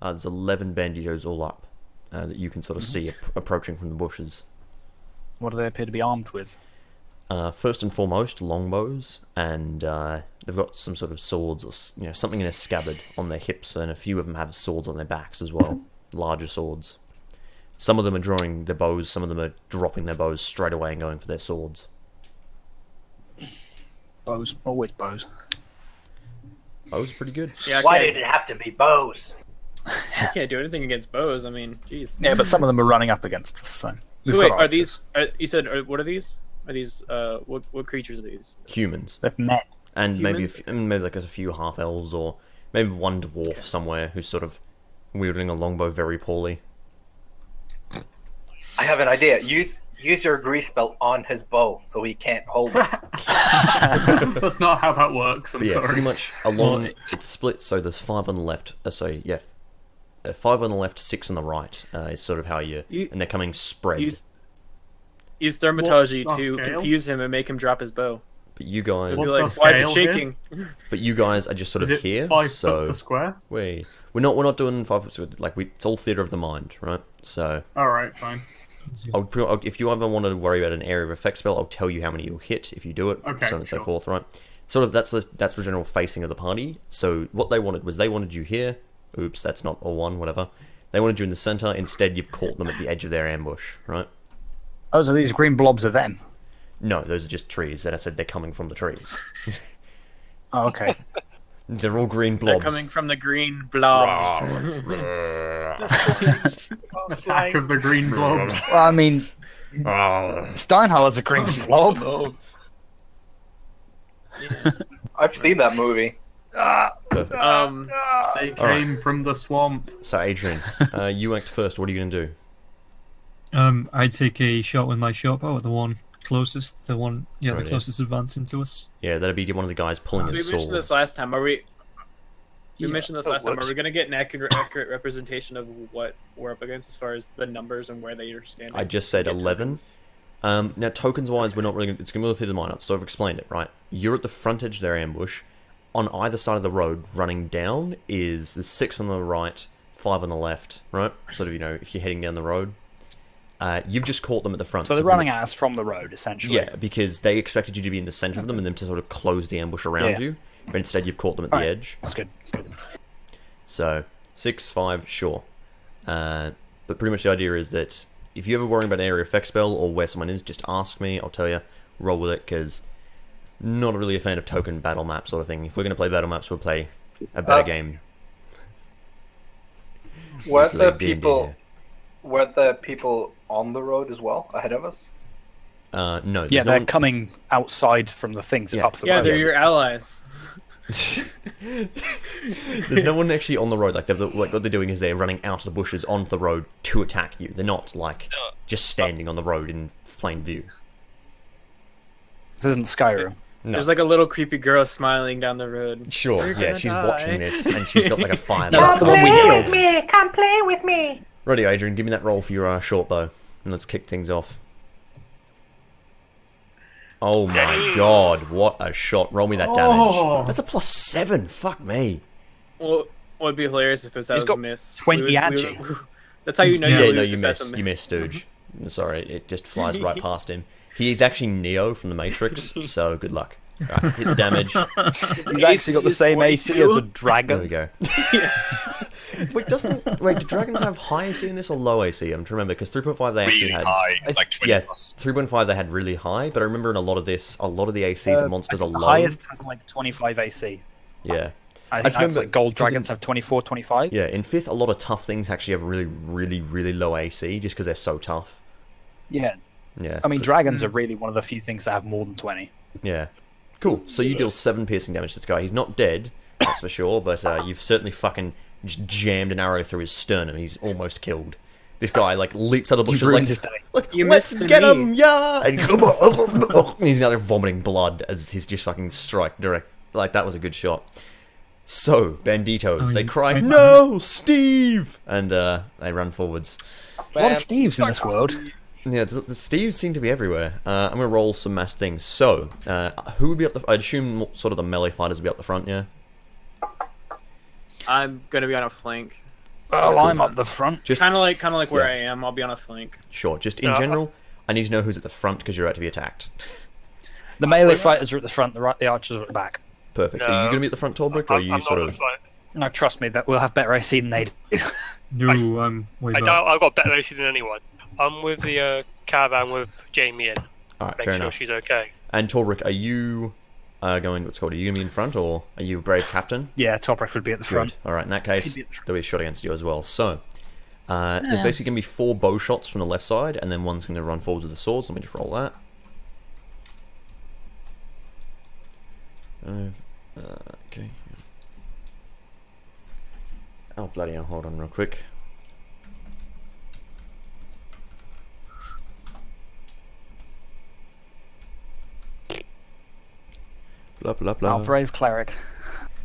There's 11 banditos all up that you can sort of see approaching from the bushes. What do they appear to be armed with? First and foremost, longbows, and they've got some sort of swords or something in a scabbard on their hips, and a few of them have swords on their backs as well, larger swords. Some of them are drawing their bows, some of them are dropping their bows straight away and going for their swords. Bows, always bows. Bows are pretty good. Yeah, Why did it have to be bows? I can't do anything against bows. I mean, jeez. Yeah, but some of them are running up against us, so... So wait, are these... you said, what are these? Are these, what creatures are these? Humans. They're men. And Humans? maybe like a few half-elves, or maybe one dwarf somewhere who's sort of wielding a longbow very poorly. I have an idea. Use your grease belt on his bow so he can't hold it. That's not how that works. I'm But yeah, sorry. pretty much along... It's split, so there's 5 on the left. 5 on the left, 6 on the right is sort of how you... And they're coming spread. Use Thaumaturgy What's our to scale? confuse him and make him drop his bow. But you guys... He'll be What's like, our why is it scale here? shaking? But you guys are just sort Is of it here, 5 foot so... per square? We're not doing 5 foot square. Like, it's all theatre of the mind, right? So... Alright, fine. If you ever want to worry about an area of effect spell, I'll tell you how many you'll hit if you do it, Okay, so on and so sure. forth, right? Sort of that's the general facing of the party. So what they wanted was they wanted you here. Oops, that's not all one, whatever. They wanted you in the center. Instead, you've caught them at the edge of their ambush, right? Oh, so these green blobs are them? No, those are just trees. And I said they're coming from the trees. Oh, okay. They're all green They're blobs. coming from the green blobs. Attack of the green blobs. Well, I mean... Steinhauer's a green blob. I've seen that movie. Perfect. They came from the swamp. So Adrian, you act first. What are you going to do? I'd take a shot with my short bow at the one closest, the Right, closest advancing to us. Yeah, that'd be one of the guys pulling So we his mentioned this swords. last time. We mentioned this last time. Are whoops. we going to get an accurate representation of what we're up against as far as the numbers and where they are standing? I just said Get 11. tokens? Now, tokens-wise, we're not really... It's going to be through the lineup, so I've explained it, right? You're at the front edge of their ambush. On either side of the road, running down, is the 6 on the right, 5 on the left, right? Sort of, if you're heading down the road. You've just caught them at the front. So they're pretty running much- at us from the road, essentially. Yeah, because they expected you to be in the center of them and them to sort of close the ambush around Yeah. you. But instead, you've caught them at the Alright. edge. That's good. That's good. So, 6, 5, sure. But pretty much the idea is that if you ever worry about an area effect spell or where someone is, just ask me, I'll tell you, roll with it, because not really a fan of token battle map sort of thing. If we're going to play battle maps, we'll play a better game. Were Play the D&D people here. were the people on the road as well ahead of us? No. there's Yeah, no they're one- coming outside from the things Yeah. up the Yeah, road. they're your allies. There's no one actually on the road. Like what they're doing is they're running out of the bushes onto the road to attack you. They're not like just standing on the road in plain view. This isn't Skyrim. No. There's like a little creepy girl smiling down the road. Sure, We're yeah, gonna she's die. watching this and she's got like a fire. No, that's the one we healed. Come play with me. Ready, Adrian, give me that roll for your short bow, and let's kick things off. Oh my god, what a shot. Roll me that damage. Oh. That's a +7, fuck me. Well, what would be hilarious if that was got a miss. 20 We would- agi. That's how you know Yeah, you no, lose you if that's a missed. miss. You missed, Stooge. Sorry, it just flies right past him. He's actually Neo from the Matrix, so good luck. Right, hit the damage. He's actually got the same AC as a There we dragon. go. Wait, do dragons have high AC in this or low AC? I'm trying to remember, because 3.5 they actually Really had... high, like 20 Yeah, plus. 3.5 they had really high, but I remember in a lot of the ACs and monsters are The low. highest has like 25 AC. Yeah. I just think that's remember- like gold 'cause in- dragons have 24, 25. Yeah, in 5th, a lot of tough things actually have really, really, really low AC, just because they're so tough. Yeah. Yeah. I mean, dragons are really one of the few things that have more than 20. Yeah. Cool. So you deal 7 piercing damage to this guy. He's not dead, that's for sure, but you've certainly fucking just jammed an arrow through his sternum. He's almost killed. This guy, like, leaps out of the bushes, You've ruined like, his day. look, You let's missed the get knee. him, yeah! And he's now like, vomiting blood as he's just fucking strike direct. Like, that was a good shot. So, banditos, they cry, no, Steve! And they run forwards. There's a lot of Steves in this world. Yeah, the Steves seem to be everywhere. I'm going to roll some mass things. So, who would be up the... I'd assume sort of the melee fighters would be up the front, yeah? I'm gonna be on a flank. Well, I'm up the front. Just Kind of like where Yeah. I am. I'll be on a flank. sure. Just in general, I need to know who's at the front because you're about to be attacked. The melee fighters are at the front, the archers are at the back. Perfect. Are you No. going to be at the front, Torbrick, or are you I'm sort not of? the No, trust me, that we'll have better AC than they do. No, I'm way I back. doubt I've got better AC than anyone. I'm with the caravan with Jamie in. All right, Make fair sure enough. she's okay. And Torbrick, are you going? What's called? Are you going to be in front, or are you a brave captain? Yeah, Tobrick would be at the front. Good. All right. In that case, He'd be at the front. there'll be a shot against you as well. So, there's basically going to be 4 bow shots from the left side, and then one's going to run forwards with the swords. Let me just roll that. Okay. Oh bloody hell! Hold on, real quick. Blah blah blah. Our brave cleric.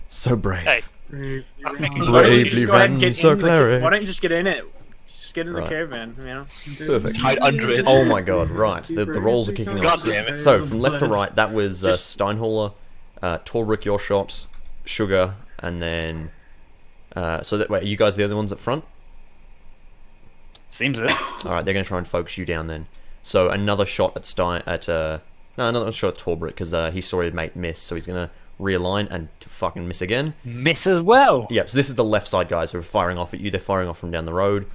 So brave. Hey, Why don't you Bravely just go ahead and ran, get so in the cleric. Why don't you just get in it? Just get in the Right. caravan. You know. Perfect. Hide under it. Oh my god! Right, the rolls are kicking God off. damn it. So from left to right, that was Steinhaller, Torbrick, your shot, Sugar, and then. So that wait, are you guys the other ones up front? Seems it. All right, they're going to try and focus you down then. So another shot at another shot at Torbrick because he saw his mate miss, so he's going to realign and fucking miss again. Miss as well. Yep. So this is the left side guys who are firing off at you. They're firing off from down the road,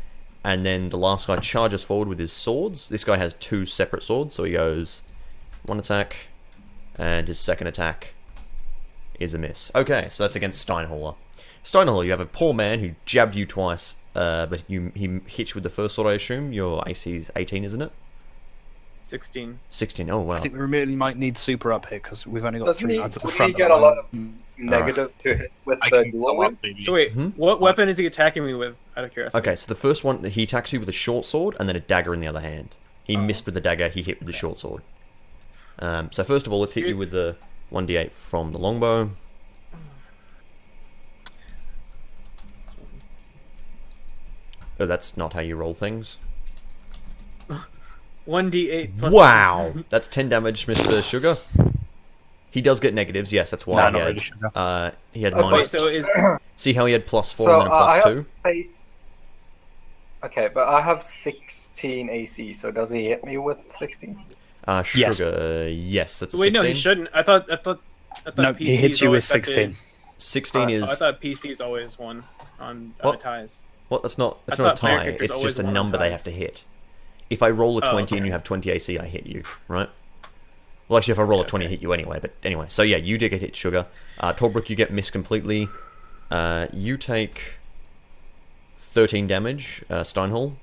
and then the last guy charges forward with his swords. This guy has 2 separate swords, so he goes 1 attack, and his second attack is a miss. Okay, so that's against Steinhaller. Steinhaller, you have a poor man who jabbed you twice, but he hit you with the first sword, I assume. Your AC is 18, isn't it? 16. 16, oh wow. I think we really might need super up here because we've only got Doesn't 3 he, lads at the would he front. get a lot of negative to hit with I the can dual go up, wield? maybe. So wait, what weapon is he attacking me with? Out of curiosity. Okay, so the first one, he attacks you with a short sword and then a dagger in the other hand. He missed with the dagger, he hit with the short sword. So first of all, let's hit you with the 1d8 from the longbow. Oh, that's not how you roll things. 1d8 plus. Wow! That's 10 damage, Mr. Sugar. He does get negatives, yes, that's why No, not he really, Sugar. had... he had Okay, minus... So is See how he had +4 So and then a I +2? have space. Okay, but I have 16 AC, so does he hit me with 16? Yes. Sugar, yes, that's a wait, 16. no, he shouldn't. I thought No, PCs he hits you with always have to- 16. 16 I is... thought PCs always won on What? ties. What? That's not a I thought player tie. characters It's just a always won number they ties. have to hit. If I roll a 20 and okay. you have 20 AC, I hit you, right? Well, actually, if I roll a 20, I hit you anyway. But anyway, so yeah, you did get hit, Sugar. Torbrick, you get missed completely. You take 13 damage, Steinhall.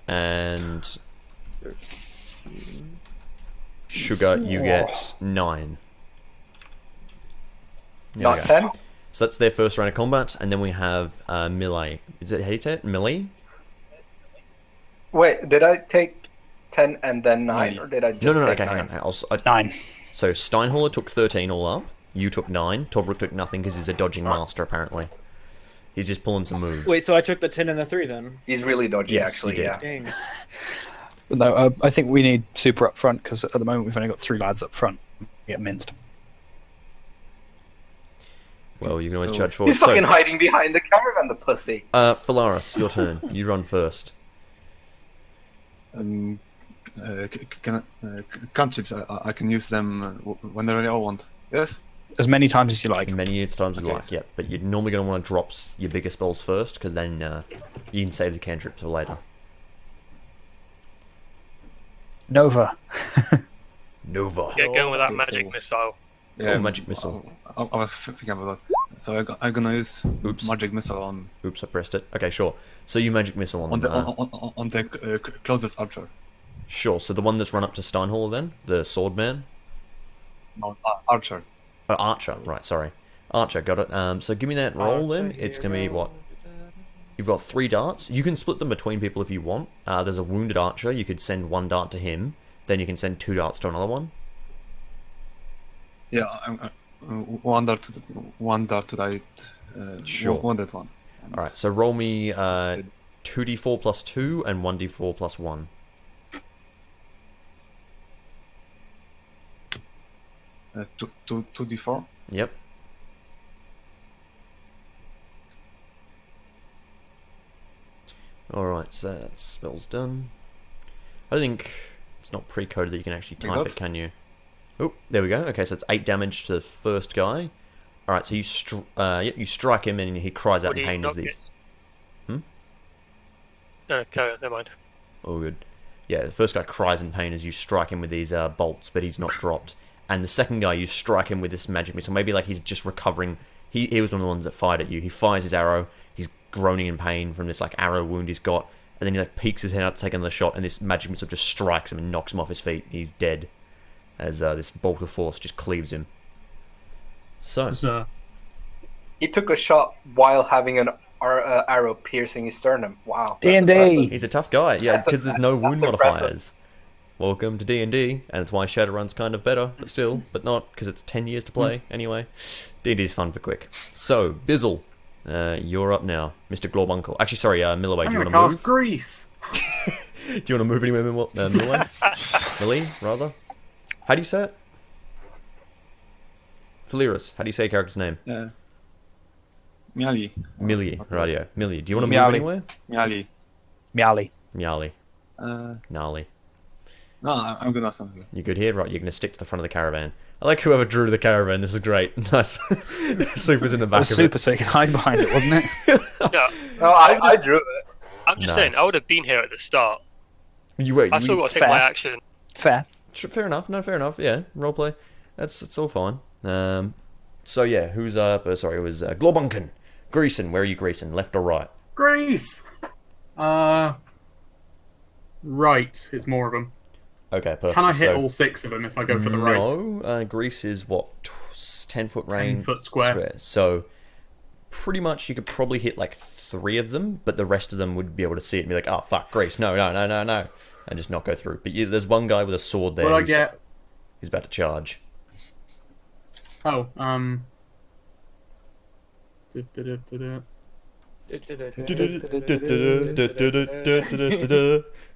And... Sugar, you get 9. There we Not go. 10? So that's their first round of combat, and then we have melee. Is it how do you say it? Melee? Wait, did I take 10 and then 9, or did I just No, take okay, 9? hang on. 9. So Steinhaller took 13 all up. You took 9. Torbrick took nothing because he's a dodging master, apparently. He's just pulling some moves. Wait, so I took the 10 and the 3 then. He's really dodgy, Yes, actually, you did. yeah. Dang. But no, I think we need super up front because at the moment we've only got 3 lads up front. We get minced. Well, you can always So- charge forward. He's fucking hiding behind the caravan, the pussy. Phalaris, your turn. You run first. Cantrips, I can use them whenever I want. Yes? As many times as you like. Many times as you Okay. like, yep. But you're normally going to want to drop your bigger spells first, because then you can save the cantrip for later. Nova. Nova. Get going with that Okay, magic so- missile. Yeah, magic missile. I was thinking about that. So I'm gonna use Oops. magic missile on Oops, I pressed it. Okay, sure. So you magic missile on, the closest archer. Sure, so the one that's run up to Steinhall then? The swordman? No, archer. Oh, Archer, right, sorry. Archer, got it. So give me that roll then. It's going to be what? You've got 3 darts. You can split them between people if you want. There's a wounded archer. You could send 1 dart to him. Then you can send 2 darts to another one. Yeah, one dart to that. Sure. Wounded one. Alright, so roll me 2d4 plus 2 and 1d4 plus 1. Two d4. Yep. Alright, so that spell's done. I think it's not pre-coded that you can actually type it, can you? Oh, there we go. Okay, so it's 8 damage to the first guy. Alright, so you you strike him and he cries out in pain as these... No, never mind. Oh, good. Yeah, the first guy cries in pain as you strike him with these bolts, but he's not dropped. And the second guy, you strike him with this magic missile. Maybe like he's just recovering. He was one of the ones that fired at you. He fires his arrow. He's groaning in pain from this like arrow wound he's got. And then he like peeks his head out to take another shot, and this magic missile just strikes him and knocks him off his feet. He's dead as this bolt of force just cleaves him. So He took a shot while having an arrow piercing his sternum. Wow. D&D. he's a tough guy. Yeah, because there's no wound modifiers. Impressive. Welcome to D&D, and it's why Shadowrun's kind of better, but still, but not, because it's 10 years to play, anyway. D&D's fun for quick. So, Bizzle, you're up now. Mr. Glorbuncle. Actually, sorry, Milloway, do you want to move? Grease. Do you want to move anywhere, Milloway? Millie, rather? How do you say it? Phaleris, how do you say a character's name? Miali. Millie, radio. Millie, do you want to move Miali. anywhere? Miali. Miali. Miali. Uh, Gnarly. no, I'm gonna ask something. You good here? Right, you're going to stick to the front of the caravan. I like whoever drew the caravan, this is great. Nice. Super's in the It back was of super it. so you could hide behind it, wasn't it? Yeah, No, I drew it. I'm just Nice. saying, I would have been here at the start. You wait, I still got to take fair. my action. Fair. fair enough. No, fair enough. Yeah, roleplay. It's all fine. So yeah, who's up? Sorry, it was Glorbunkin. Greason, where are you, Greason? Left or right? Grease. Right. It's more of them. Okay, perfect. Can I hit So- all 6 of them if I go for the right? No, Greece is what 10-foot range, 10-foot square. So pretty much you could probably hit like 3 of them, but the rest of them would be able to see it and be like, "Oh fuck, Greece, no," and just not go through. But there's one guy with a sword there. What I who's get? about to charge. Oh,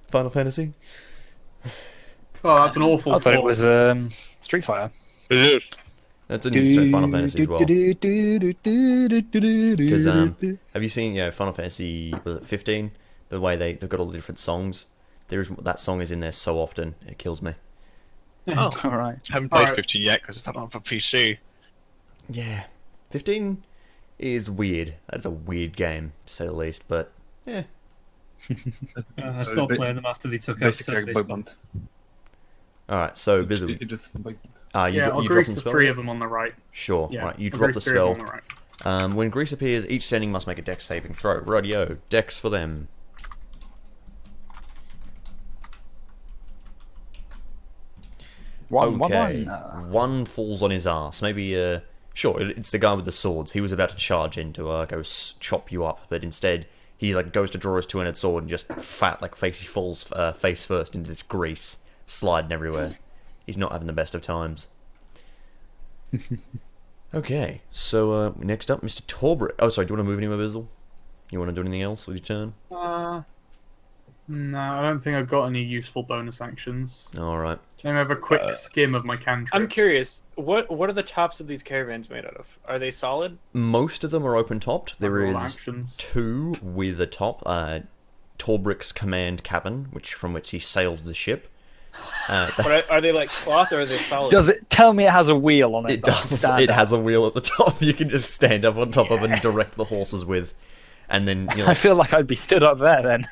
Final Fantasy. Oh, that's an awful I thought it thought. was Street Fighter. That's a new Final Fantasy as well. Because have you seen Final Fantasy, was it 15? The way they've got all the different songs. That song is in there so often it kills me. All right. I haven't played Alright. 15 yet because it's not on for PC. Yeah, 15 is weird. That's a weird game to say the least. But yeah, I stopped playing them after they took out Basic turn-based boy one. band. all right. So Bizzle, You just you Yeah, I'll you grease drop the the spell. 3 of them on the right. Sure. Yeah, Right, you I'll drop grease the 3 of them spell. on the right. When Grease appears, each standing must make a Dex saving throw. Radio, Dex for them. One. One falls on his ass. Maybe, sure, it's the guy with the swords. He was about to charge in to go chop you up, but instead he like goes to draw his two-handed sword and just he falls face first into this grease, sliding everywhere. He's not having the best of times. Okay, so next up, Mr. Torbrick. Oh, sorry, do you want to move anywhere, Bizzle? You want to do anything else with your turn? No, I don't think I've got any useful bonus actions. Alright. Let me have a quick skim of my cantrips. I'm curious. What are the tops of these caravans made out of? Are they solid? Most of them are open-topped. There All is actions. 2 with a top. Torbrick's command cabin, from which he sails the ship. But are they like cloth or are they solid? Does it tell me it has a wheel on it? It that I can does. stand It on? has a wheel at the top. You can just stand up on top of it and direct the horses with. And then, I feel like I'd be stood up there then.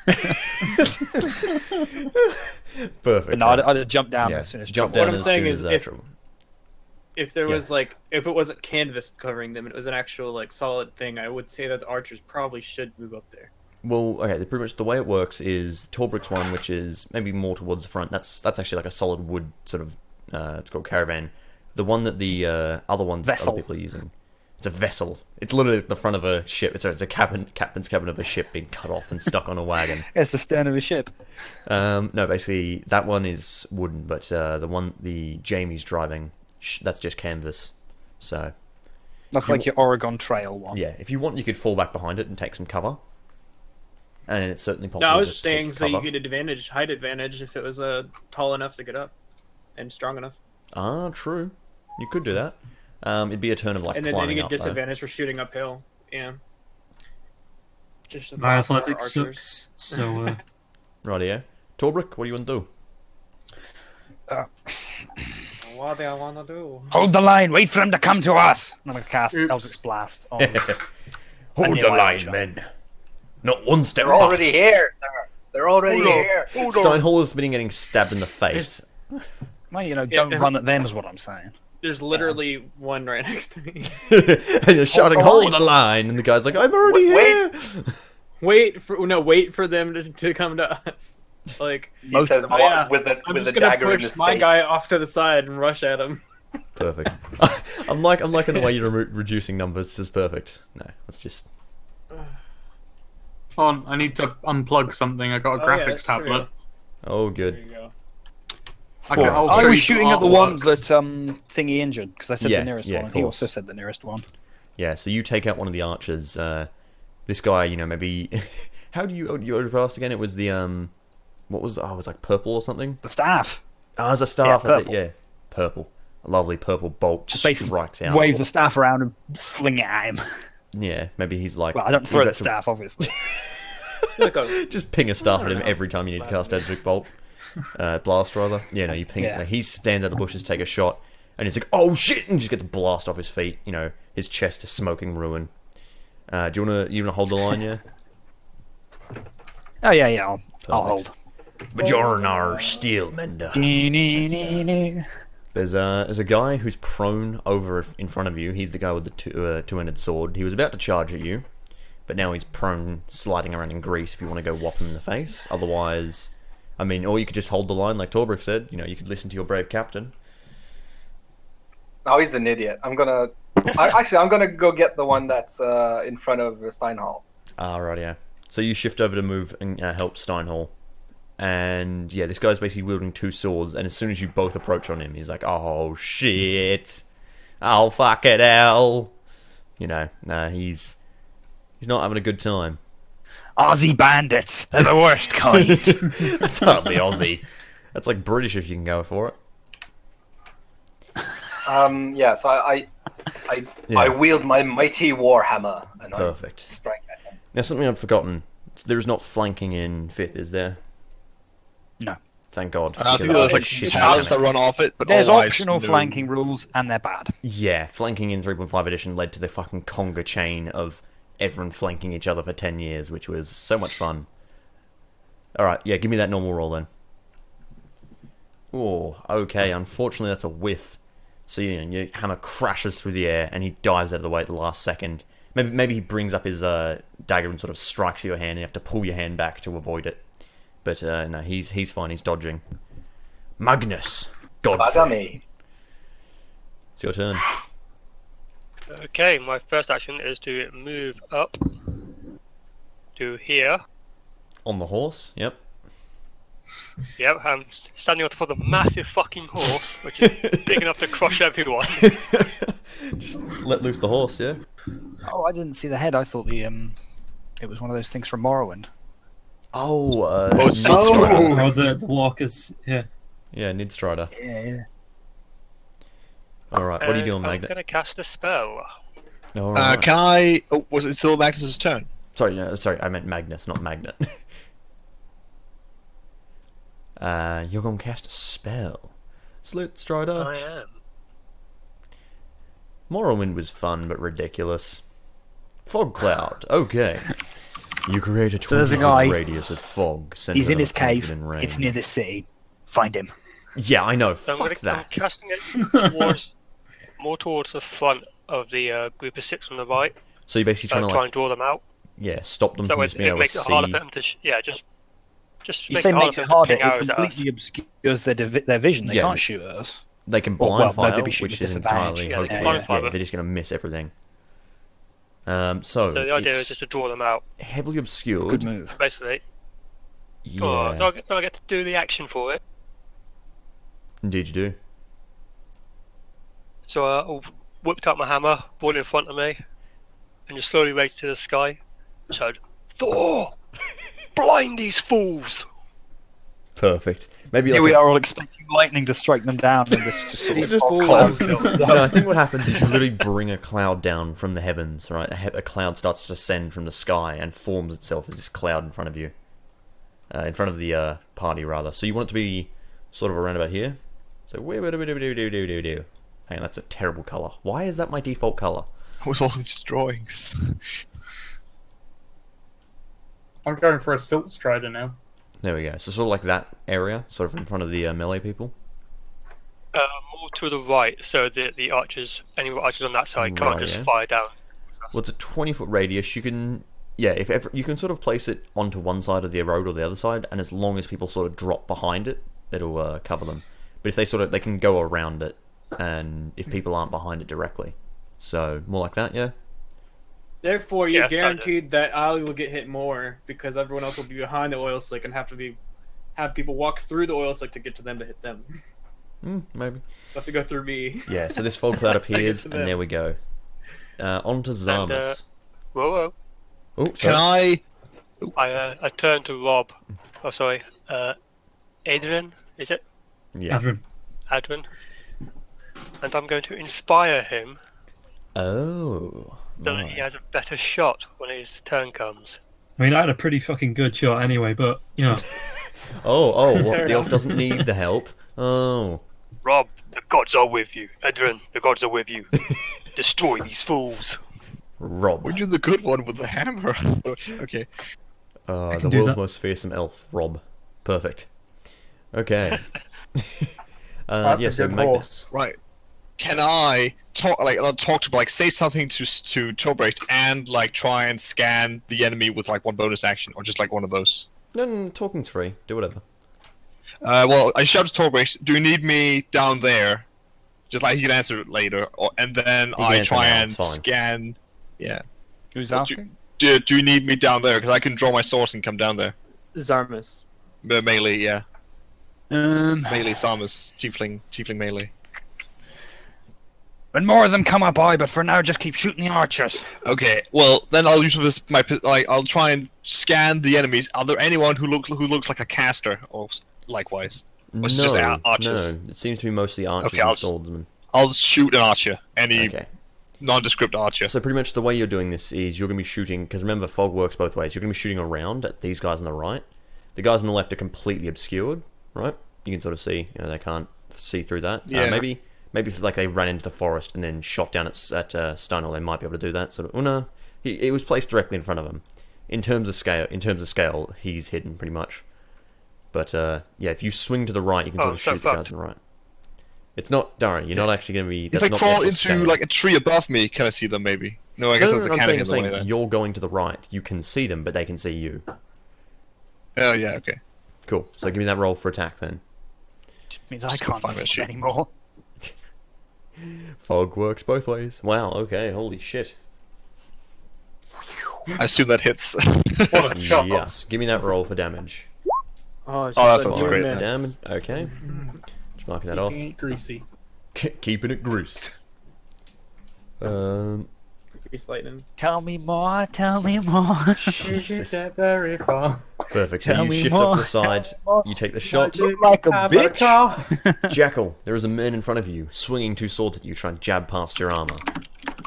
perfect. But no, I'd have jumped down Yeah, as soon as jump trouble. down What I'm as saying soon is as if- If there was if it wasn't canvas covering them, it was an actual like solid thing, I would say that the archers probably should move up there. Well, okay, pretty much the way it works is Torbrick's one, which is maybe more towards the front. That's actually like a solid wood sort of. It's called caravan. The one that the other ones that Vessel. other people are using. It's a vessel. It's literally at the front of a ship. It's a captain's cabin of a ship being cut off and stuck on a wagon. It's the stern of a ship. No, basically that one is wooden, but the one Jamie's driving, that's just canvas. So That's like your Oregon Trail one. yeah, if you want, you could fall back behind it and take some cover. And it's certainly possible. No, I was to just saying take so you cover. get height advantage if it was tall enough to get up and strong enough. Ah, true. You could do that. It'd be a turn of like And then you climbing get up. Though. disadvantage for shooting uphill. Yeah. Just a My thought for athletics archers. sucks, so Rightio. Torbrick, what do you want to do? What do I want to do? Hold the line. Wait for him to come to us. I'm gonna cast Oops. Eldritch Blast on. Hold near the my line, archer. men. Not one step They're back. already here. They're already here. Steinhall has been getting stabbed in the face. Well, you know, Yeah, don't run at them is what I'm saying. There's literally one right next to me. And you're shouting, hold the line, and the guy's like, I'm already Wait. here. Wait for them to come to us. Like, He Most says of them- yeah, with I'm a just gonna dagger in push his my face. guy off to the side and rush at him. Perfect. I'm liking the way you're reducing numbers. This is perfect. No, let's just... Hold on, I need to unplug something. I got a Oh, yeah, graphics that's true. tablet. Oh, There good. you go. Okay, Four. I'll I show was you shooting some at the one artworks. that thingy injured because I said Yeah, the nearest yeah, one, of and he course. also said the nearest one. Yeah, so you take out one of the archers. This guy, you know, maybe... How do you fast again? It was the, What was... Oh, it was like purple or something? The staff. Oh, it was a staff, Yeah, that's it, purple. yeah. Purple. A lovely purple bolt Just basically strikes out. wave the staff around and fling it at him. Yeah, maybe he's like... Well, I don't he's throw the about to- staff, obviously. Like a, Just ping a staff at him every time you need to cast Eldritch Bolt. Blast, rather. Yeah, no, you ping... Yeah. He stands out of the bushes, take a shot, and he's like, oh shit! And just gets blast off his feet. You know, his chest is smoking ruin. Do you wanna hold the line, yeah? Oh yeah, I'll hold. Bajornar Steelmender. There's a guy who's prone over in front of you. He's the guy with the two-handed sword. He was about to charge at you, but now he's prone, sliding around in grease. If you want to go whop him in the face, otherwise, I mean, or you could just hold the line, like Torbrick said. You know, you could listen to your brave captain. Oh, he's an idiot. I'm gonna go get the one that's in front of Steinhall. Right, yeah. So you shift over to move and help Steinhall. And yeah, this guy's basically wielding two swords, and as soon as you both approach on him, he's like, oh shit. Oh fuck it hell. You know, nah, he's not having a good time. Aussie bandits, they're the worst kind. That's hardly Aussie. That's like British if you can go for it. Yeah. So I Yeah. wield my mighty warhammer and Perfect. I strike at him. Now, something I've forgotten. There is not flanking in 5th, is there? No. Thank God. I because think there's like shit towers happening. that run off it, but There's otherwise, optional no. flanking rules, and they're bad. Yeah, flanking in 3.5 edition led to the fucking conga chain of everyone flanking each other for 10 years, which was so much fun. Alright, yeah, give me that normal roll then. Oh, okay, unfortunately that's a whiff. So your hammer crashes through the air and he dives out of the way at the last second. Maybe he brings up his dagger and sort of strikes your hand and you have to pull your hand back to avoid it. But no, he's fine, he's dodging. Magnus! Godfrey! Bagami. It's your turn. Okay, my first action is to move up to here. On the horse, yep. Yep, I'm standing on top of the massive fucking horse, which is big enough to crush everyone. Just let loose the horse, yeah? Oh, I didn't see the head. I thought it was one of those things from Morrowind. Oh, Oh, the walkers. Yeah. Yeah, Nidstrider. Yeah. Alright, what are you doing, I'm Magnet? going to cast a spell. Alright. Can I? Oh, was it still Magnus's turn? Sorry, no, sorry, I meant Magnus, not Magnet. You're gonna cast a spell. Slit Strider. I am. Morrowind was fun but ridiculous. Fog cloud. Okay. You create a So there's a 20-foot guy- radius of fog. He's centered in his on a point cave. within range. It's near the city. Find him. Yeah, I know. So I'm Fuck I'm that. casting it more towards the front of the group of 6 on the right. So you're basically trying to Try like, and draw them out. yeah, stop them So from it, just being it able to makes it see. harder for them to... just You makes say it makes harder it for them harder. to ping It arrows at us. completely obscures their vision. They Yeah. can't shoot at us. They can Well, blind well, they'll fire, be shooting which with is disadvantage. entirely Yeah, they can hopefully, blind fire. yeah, they're just gonna miss everything. So So the idea is it's just to draw them out, heavily obscured. Good move. basically. Yeah, Oh, do I get to do the action for it? indeed you do. So I whipped out my hammer, brought it in front of me, and just slowly raised it to the sky. Said, Thor! Blind these fools! Perfect. Maybe Here like we are all expecting lightning to strike them down, and this just sort It's of just all calm. No, I think what happens is you literally bring a cloud down from the heavens, right? A cloud starts to descend from the sky and forms itself as this cloud in front of you. In front of the party, rather. So you want it to be sort of around about here. So, hang on, that's a terrible colour. Why is that my default colour? With all these drawings. I'm going for a silt strider now. There we go. So sort of like that area, sort of in front of the melee people. More to the right, so the archers, any archers on that side can't Right, just yeah. fire down. Well, it's a 20-foot radius. You can, yeah, if ever, you can sort of place it onto one side of the road or the other side, and as long as people sort of drop behind it, it'll cover them. But if they can go around it, and if people aren't behind it directly, so more like that, yeah. Therefore, you're Yeah, guaranteed that I will get hit more because everyone else will be behind the oil slick and have people walk through the oil slick to get to them to hit them. Maybe. They'll have to go through me. Yeah. So this fog cloud appears, to and them. there we go. On to Zarmus. Whoa, Oh, Can sorry. I? I turn to Rob. Oh, sorry. Adrian, is it? Yeah. Adrian. And I'm going to inspire him Oh. so that he has a better shot when his turn comes. I mean, I had a pretty fucking good shot anyway, but, you know. Oh, what? Fair The elf enough. doesn't need the help. Oh. Rob, the gods are with you. Adrian, the gods are with you. Destroy these fools. Rob. Were you the good one with the hammer? Okay. The can do world's that. most fearsome elf, Rob. Perfect. Okay. That's yeah, a so good make horse. Right. Can I talk to like say something to Torbrecht and like try and scan the enemy with like one bonus action or just like one of those? No, talking's free. Do whatever. Well, I shout to Torbrecht, do you need me down there? Just like he can answer it later, and then can I answer try now, and it's fine. scan. Yeah. Who's Well, asking? Do you need me down there? Because I can draw my source and come down there. Zarmus. Melee, yeah. Um, Melee Samus. Tiefling melee. when more of them come up, but for now, just keep shooting the archers. Okay, well then I'll use this I'll try and scan the enemies. Are there anyone who looks like a caster or likewise? Or it's just archers? No. It seems to be mostly archers Okay, I'll and just- swordsmen. I'll shoot an archer, any Okay. nondescript archer. So pretty much the way you're doing this is you're going to be shooting, because remember, fog works both ways. You're going to be shooting around at these guys on the right. The guys on the left are completely obscured, right? You can sort of see, they can't see through that. Yeah. Maybe if like they ran into the forest and then shot down at Steinhall, they might be able to do that. Sort of. Oh no, it was placed directly in front of him. In terms of scale, he's hidden pretty much. But yeah, if you swing to the right, you can sort of so shoot the guys fucked. on the right. It's not, Darren. You're not actually going to be. If That's I not crawl actual into scale. like a tree above me, can I see them maybe? No, I guess that's a I'm cannon saying, in the way I'm saying then. you're going to the right. You can see them, but they can see you. Oh yeah, okay. Cool. So give me that roll for attack then. Which means I can't Fine, see shoot. them anymore. Fog works both ways. Wow. Okay. Holy shit. I assume that hits. What a shot. Yes. Give me that roll for damage. Oh, it's Oh, just that's a great. near miss. Damage. Okay. Just marking that off. Keeping it greasy. Keeping it greased. Grease lightning. Tell me more, tell me more. Jesus. Get very far. Perfect. So Tell you me shift more, off the side. more. You take the shot. Like a Have bitch. car. Jackal, there is a man in front of you, swinging two swords at you, trying to jab past your armor.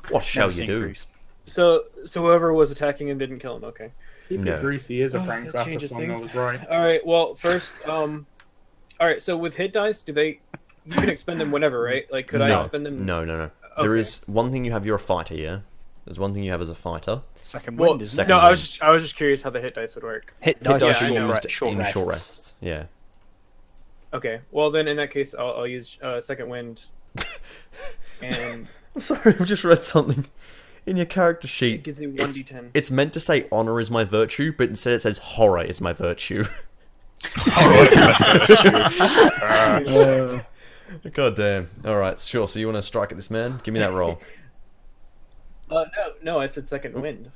What shall Never you seen do? Grease. So whoever was attacking him didn't kill him. Okay. Keep No. it greasy is a Oh, Frank's that after changes song. That things. was right. All right. Well, first, all right. So with hit dice, you can expend them whenever, right? Like, could I No. expend them? No. There Okay. is one thing you have. You're a fighter, yeah. There's one thing you have as a fighter. Second Well, wind, isn't second it? no, wind. I was just curious how the hit dice would work. Hit Hit dice, dice I are know. used short in rests. short rests. Yeah. Okay. Well, then in that case, I'll use second wind. And I'm sorry, I've just read something in your character it sheet. gives me 1d10. It's meant to say honor is my virtue, but instead it says horror is my virtue. God damn. Alright, sure. So you want to strike at this man? Give me that roll. No, I said second wind.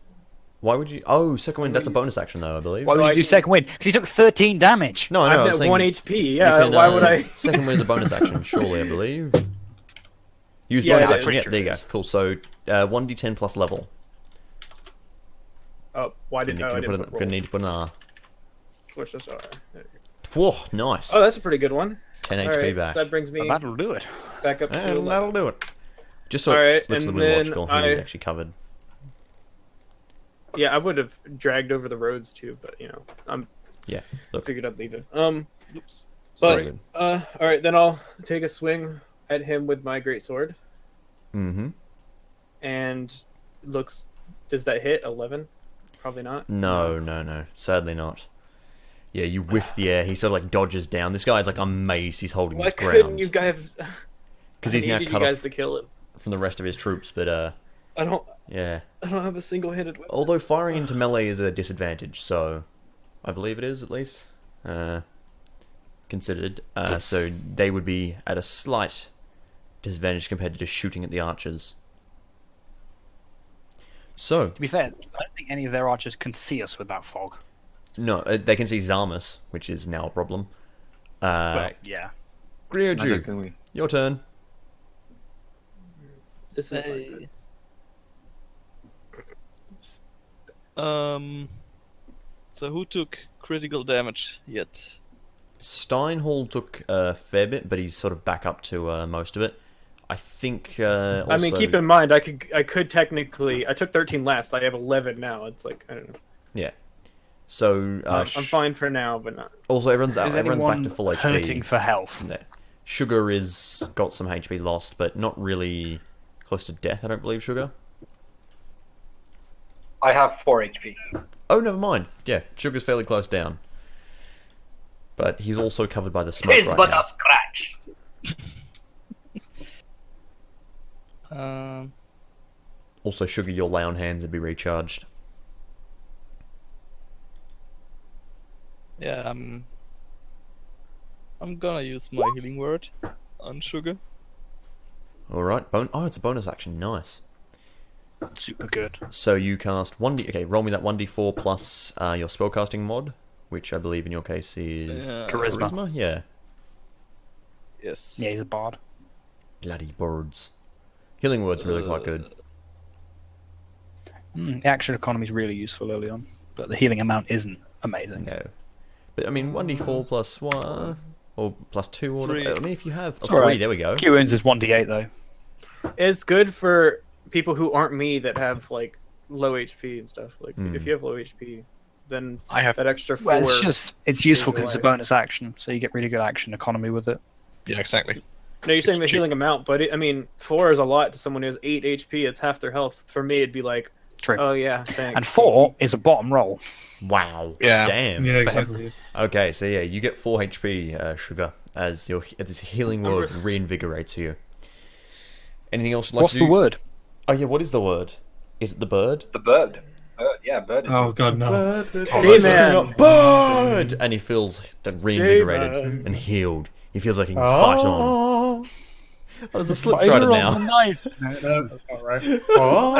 Why would you? Oh, second wind. That's a bonus action, though, I believe. Why would I you do can- second wind? Because he took 13 damage. No, I know. I'm I'm at saying 1 HP. you Yeah. can, Why would I? Second wind is a bonus action, surely, I believe. Use Yeah, bonus it action. is. Yeah, there you go. Cool. So 1d10 plus level. Oh, why didn't I? Gonna need to put an R. Switch this over. Whoa, nice. Oh, that's a pretty good one. 10 All HP right, back. so that brings me Well, that'll do it. back up to And 11. that'll do it. Just so Alright, it looks a and little bit then logical. I- He's actually covered. Yeah, I would have dragged over the roads too, but I'm Yeah, look. figured I'd leave it. Still But good. all right, then I'll take a swing at him with my great sword, Mm-hmm. and does that hit 11? Probably not. No. Sadly not. Yeah, you whiff the air. He sort of like dodges down. This guy's like amazed he's holding Why his couldn't ground. you guys? Because he's now needed cut you guys off to kill him. from the rest of his troops, but I don't yeah. have a single-handed weapon. Although firing into melee is a disadvantage, so I believe it is at least considered. So they would be at a slight disadvantage compared to just shooting at the archers. So To be fair, I don't think any of their archers can see us with that fog. no, they can see Zarmus, which is now a problem. Well, yeah. Neither Grioju, can we. your turn. This is my turn. So who took critical damage yet? Steinhall took a fair bit, but he's sort of back up to most of it. I think. Also, I mean, keep in mind, I could technically. I took 13 last. I have 11 now. It's like I don't know. Yeah. So I'm fine for now, but not. also everyone's Is everyone's anyone back to full HP. hurting for health? Yeah. Sugar is got some HP lost, but not really close to death. I don't believe Sugar. I have 4 HP. Oh, never mind. Yeah, Sugar's fairly close down, but he's also covered by the smoke right now. scratch. Also, Sugar, your lay on hands would be recharged. Yeah, I'm gonna use my healing word on Sugar. All right. Oh, it's a bonus action. Nice. Super good. So you cast 1d. Okay, roll me that 1d4 plus your spellcasting mod, which I believe in your case is Yeah. Charisma. Yeah. Yes. Yeah, he's a bard. Bloody birds. Healing word's really quite good. The action economy is really useful early on, but the healing amount isn't amazing. No. But I mean, 1d4 plus 1 or plus 2 or Three. I mean, if you have a 3, alright. there we go. Q wounds is 1d8 though. It's good for people who aren't me that have like low HP and stuff. Like Hmm. if you have low HP, then I have. that extra 4. Well, it's useful because it's a away. bonus action, so you get really good action economy with it. Yeah, exactly. No, you're saying the cheap. healing amount, but I mean, 4 is a lot to someone who has 8 HP. It's half their health. For me, it'd be like, True. oh yeah, thanks. And 4 is a bottom roll. Wow. Yeah. Damn. Yeah, exactly. Okay, so yeah, you get 4 HP, Sugar, as this healing word reinvigorates you. Anything else you'd like What's to the do? word? Oh yeah, what is the word? Is it the bird? The bird. Yeah, bird is. Oh god, no. Hey-man. Bird! And he feels reinvigorated Hey-man. and healed. He feels like he can fight on. Oh, there's a slit strider now. No, that's not right. Oh,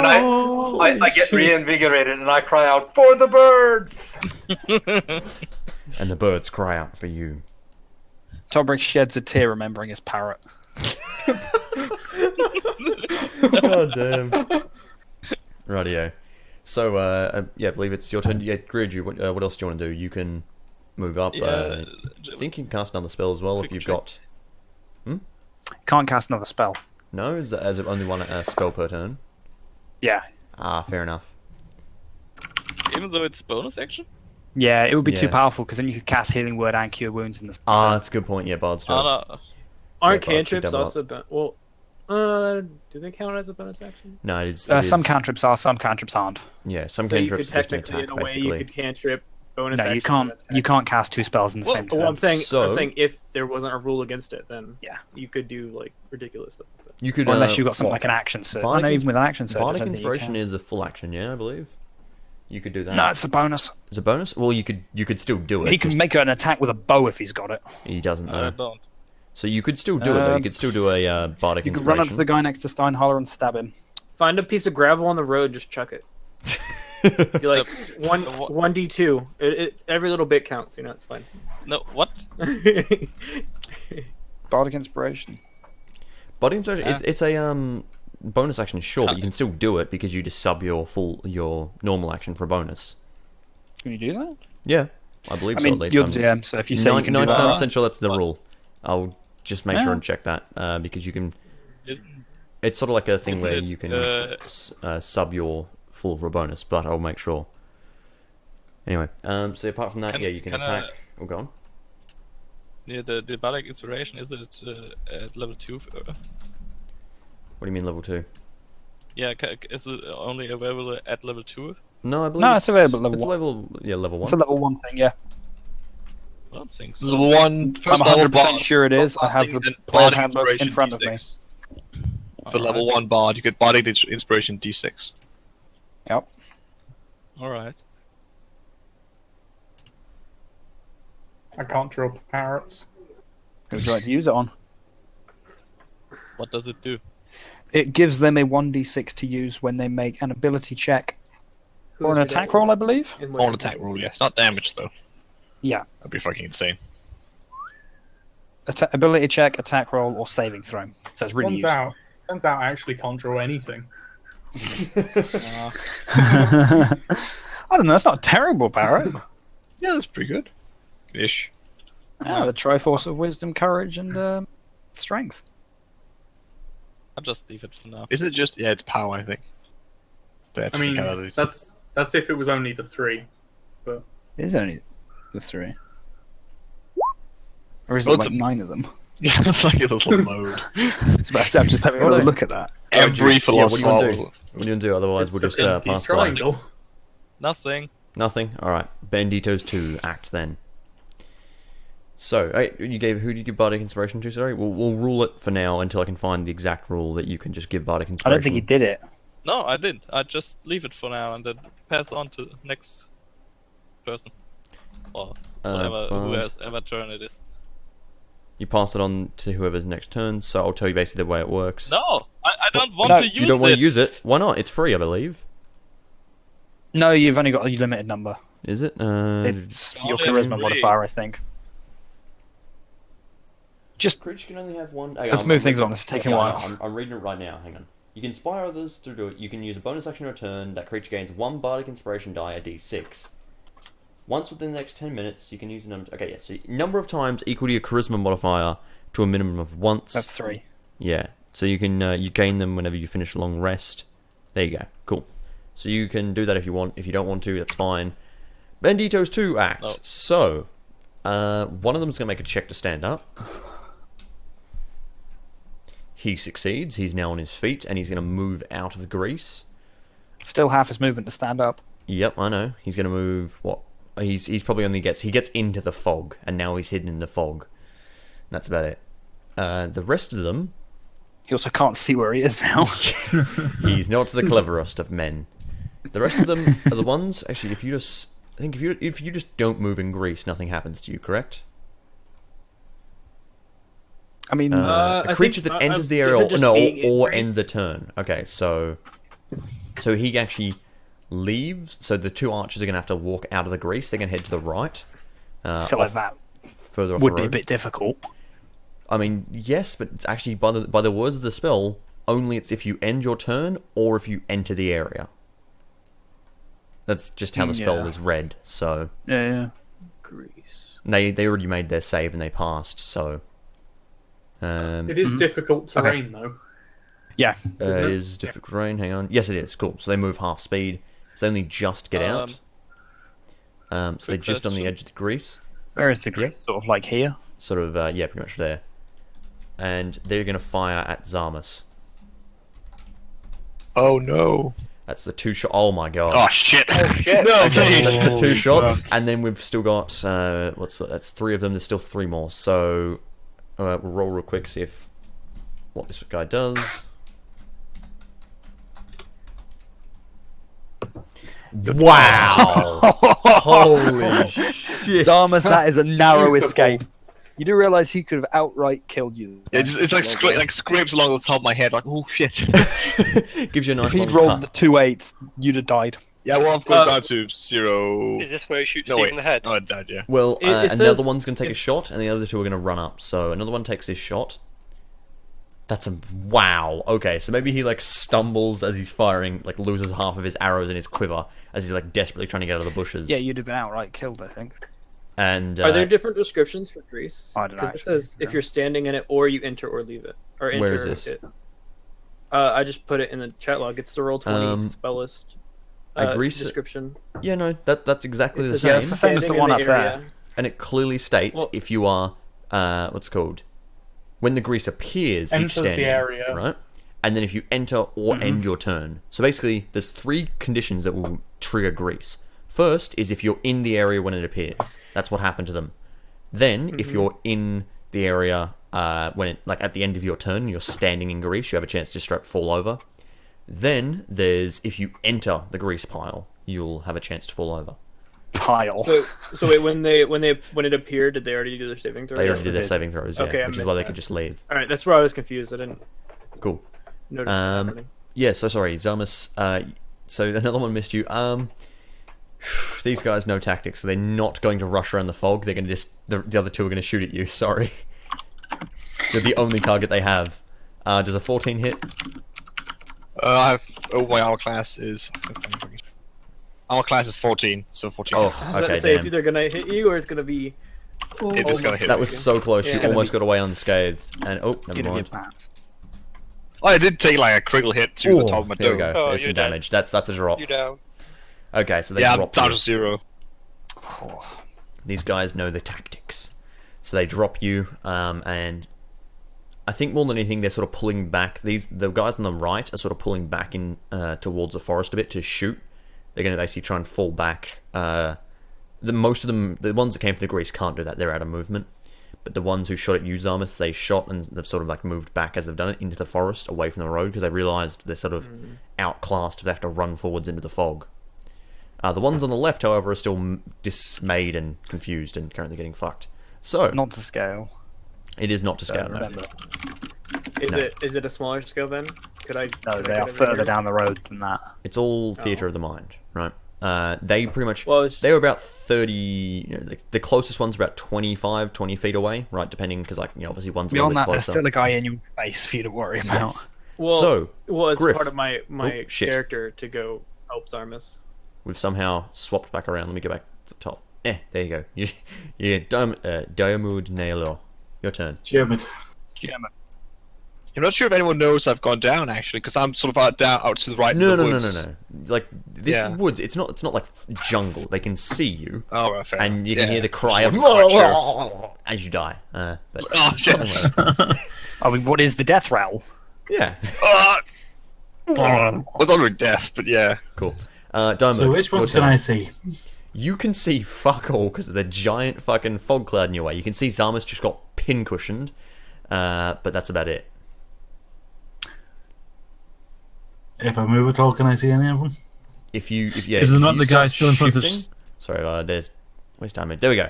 And I get reinvigorated and I cry out, for the birds! And the birds cry out for you. Tobrick sheds a tear remembering his parrot. God damn. Rightio. So, yeah, I believe it's your turn. Yeah, Griju, what else do you want to do? You can move up. Yeah, I think you can cast another spell as well if quick you've check. got... Can't cast another spell. No? Is it only one spell per turn? Yeah. Ah, fair enough. Even though it's bonus action? Yeah, it would be too Yeah. powerful because then you could cast healing word and cure wounds in the. Ah, that's a good point. Yeah, Bard's Oh, Strength. no. Aren't Yeah, but I'll pick cantrips them up. also do they count as a bonus action? No, it is... Some is- cantrips are, some cantrips aren't. Yeah, some So you could cantrips are just an technically, attack, in a way, you basically. could cantrip bonus No, action. you can't. You can't cast 2 spells in the same turn. Well, I'm saying So- if there wasn't a rule against it, then Yeah. you could do like ridiculous stuff like that. You could... Unless you've got something what? like an action surge. Bardic No, ins- even with an action surge. I Bardic don't think you Inspiration can. is a full action, yeah, I believe. You could do that. No, it's a bonus. It's a bonus? Well, you could still do it. He can just- make an attack with a bow if he's got it. He doesn't, I though. don't. So you could still do it, though. You Um, could still do a Bardic You could Inspiration. run up to the guy next to Steinhaller and stab him. Find a piece of gravel on the road, just chuck it. You're like one d2. Every little bit counts. You know, it's fine. No, what? Bardic Inspiration. Bardic Inspiration, Yeah. it's a bonus action, sure, but you can still do it because you just sub your normal action for a bonus. Can you do that? Yeah. I believe I so mean, at least. you're I'm DM, so if you say you can do that, 99% sure that's the rule. I'll just make sure Yeah. and check that because you can. It- It's sort of like a thing Isn't where it, you can sub your full for a bonus, but I'll make sure. Anyway, so apart from that, Can- yeah, you can can I- attack. Oh, go on. Yeah, the Bardic Inspiration, is it at level 2? What do you mean level 2? Yeah, is it only available at level 2? No, I believe No, it's available at It's level level 1. it's a level 1 thing, yeah. I don't think so. Level 1, I'm first level 100% bard. sure it is. I have Then the Bardic player's handbook in Inspiration front of me. D6. For level 1 bard, you get Bardic Inspiration D6. Yep. Alright. I can't draw parrots. Who would you like to use it on? What does it do? It gives them a 1d6 to use when they make an ability check or an attack roll, I believe. Or an attack roll, yes. Not damage, though. Yeah. That'd be fucking insane. Ability check, attack roll, or saving throw. So it's really useful. Turns out I actually can't draw anything. I don't know, that's not a terrible parrot. Yeah, that's pretty good. Ish. Yeah, the Triforce of Wisdom, Courage, and Strength. I'll just leave it for now. Isn't it just... Yeah, it's power, I think. I mean, that's if it was only the 3. It is only the 3. Or is Well, it it's like 9 of them? Yeah, it's like a little load. It's about I'm just having a Well, look at that. Every what do you want to philosopher... do? What do you want to do? Otherwise, we'll just It's pass by. triangle. Nothing. Nothing. All right. Bandito's 2 act then. So, who did you give Bardic Inspiration to? Sorry, we'll rule it for now until I can find the exact rule that you can just give Bardic I Inspiration. don't think he did it. No, I didn't. I just leave it for now and then pass on to the next person. Or whatever, whoever turn it is. You pass it on to whoever's next turn. So I'll tell you basically the way it works. No, I don't want No, to use it. You don't want to use it? Why not? It's free, I believe. No, you've only got a limited number. Is it? It's your Only charisma three. modifier, I think. Just Creature can only have one. let's move things on. It's taking a while. I'm reading it right now. Hang on. You can inspire others to do it. You can use a bonus action or a turn. That creature gains 1 Bardic Inspiration die, a d6. Once within the next 10 minutes, you can use a number. Okay, yeah. So number of times equal to your charisma modifier to a minimum of once. That's 3. Yeah. So you can you gain them whenever you finish a long rest. There you go. Cool. So you can do that if you want. If you don't want to, that's fine. Bandito's 2 act. Oh. So one of them is going to make a check to stand up. He succeeds. He's now on his feet, and he's going to move out of the grease. Still half his movement to stand up. Yep, I know. He's going to move. What? He's probably only gets into the fog, and now he's hidden in the fog. That's about it. The rest of them, He also can't see where he is now. he's not the cleverest of men. The rest of them are the ones. Actually, if you just, I think if you just don't move in grease, nothing happens to you. Correct? I mean, A I creature think- that enters is the it area, just no, being in or grease? ends a turn. Okay, so he actually leaves. So the 2 archers are going to have to walk out of the grease. They're going to head to the right. I feel like that Further off would the be a road. bit difficult. I mean, yes, but it's actually by the words of the spell, only it's if you end your turn or if you enter the area. That's just how the spell Yeah. was read. So Yeah. Grease. they already made their save and they passed. So It is difficult terrain, though. Yeah. it is difficult terrain. Hang on. Yes, it is. Cool. So they move half speed. So they only just get out. So they're just on the question. edge of the grease. Where is the grease? Sort of like here. Sort of, yeah, pretty much there. And they're going to fire at Zarmus. Oh no. That's the 2 shot. Oh my god. Oh shit. Oh shit! No, Okay, please. that's the 2 Holy shots, fuck. and then we've still got that's 3 of them. There's still 3 more. So we'll roll real quick, see if what this guy does. Wow! Holy shit! Zarmus, that is a narrow escape. You do realise he could have outright killed you. Yeah, it's like scrapes along the top of my head, like, oh shit. Gives you a nice If he'd long rolled the cut. 2 8s, you'd have died. Yeah, well, I've gone down to 0. Is this where he shoots No, Steve wait. in the head? Oh, I died, yeah. Well, It another says- one's going to take a shot, and the other 2 are going to run up. So another one takes his shot. That's a wow. Okay, so maybe he like stumbles as he's firing, like loses half of his arrows in his quiver as he's like desperately trying to get out of the bushes. Yeah, you'd have been outright killed, I think. And Are there different descriptions for grease? I don't know, Because it says if you're standing in it, or you enter or leave it, or enter. Where is this? It. I just put it in the chat log. It's the roll 20 spell list grease description. Yeah, no, that's exactly It the says, same. it's the same as the standing one in up the area. there. And it clearly states Well- if you are what's it called, when the grease appears each Enters the standing, area. right? And then if you enter or end your turn. So basically, there's 3 conditions that will trigger grease. First is if you're in the area when it appears. That's what happened to them. Then, if you're in the area when it, like at the end of your turn, you're standing in grease, you have a chance to straight fall over. Then there's if you enter the grease pile, you'll have a chance to fall over. Pile. So wait, when it appeared, did they already do their saving throws? They already did their saving throws, yeah, Okay, I which is missed why they that. could just leave. All right, that's where I was confused. I didn't Cool. notice it happening. Yeah, so sorry, Zarmus. So another one missed you. These guys know tactics, so they're not going to rush around the fog. They're going to just the other 2 are going to shoot at you. Sorry, you're the only target they have. Does a 14 hit? My armor class is. Armor class is 14, so 14. Oh, I was about okay, to say damn. it's either gonna hit you or it's gonna be. It is gonna hit. That was so close. Yeah. You almost got away unscathed. And oh, never Gonna mind. get that. Oh, I did take like a critical hit to the top of my There we dome. go. Oh, There's you're some dead. damage. That's a drop. You down. Okay, so they Yeah, I'm drop down you. to 0. These guys know the tactics. So they drop you, and I think more than anything, they're sort of pulling back. The guys on the right are sort of pulling back in towards the forest a bit to shoot. They're going to basically try and fall back. Most of them, the ones that came from the grease, can't do that. They're out of movement. But the ones who shot at you, Zarmus, they shot and they've sort of like moved back as they've done it into the forest, away from the road, because they realised they're sort of outclassed. They have to run forwards into the fog. The ones on the left, however, are still dismayed and confused and currently getting fucked. So Not to scale. it is not to scale. No. Remember. Is it a smaller scale then? Could I? No, could I they get are over further here? down the road than that. It's all theatre of the mind, right? They pretty much Well, it's- they were about 30. You know, the closest one's about 25, 20 feet away, right? Depending, because like obviously one's a little Beyond bit that, there's closer. still a guy in your face for you to worry about. Yes. Well, So, it's Griff. part of my Oh, shit. character to go help Zarmus. We've somehow swapped back around. Let me go back to the top. There you go. Diamond Nailo. Your turn. German. I'm not sure if anyone knows I've gone down actually, because I'm sort of out to the right. No. in the woods. Like this Yeah. is woods. It's not like jungle. They can see you, Oh, right, fair. and you can Yeah. hear the cry of Just wanted to make sure. as you die. But Oh shit! something like that. I mean, what is the death roll? Yeah. I was already deaf, but yeah. Cool. Diamond. So which ones can I see? You can see fuck all because there's a giant fucking fog cloud in your way. You can see Zarmus just got pin-cushioned, but that's about it. If I move at all, can I see any of them? If you Is there not you the guy start still in front of shifting- us? Sorry, where's Diamond? There we go.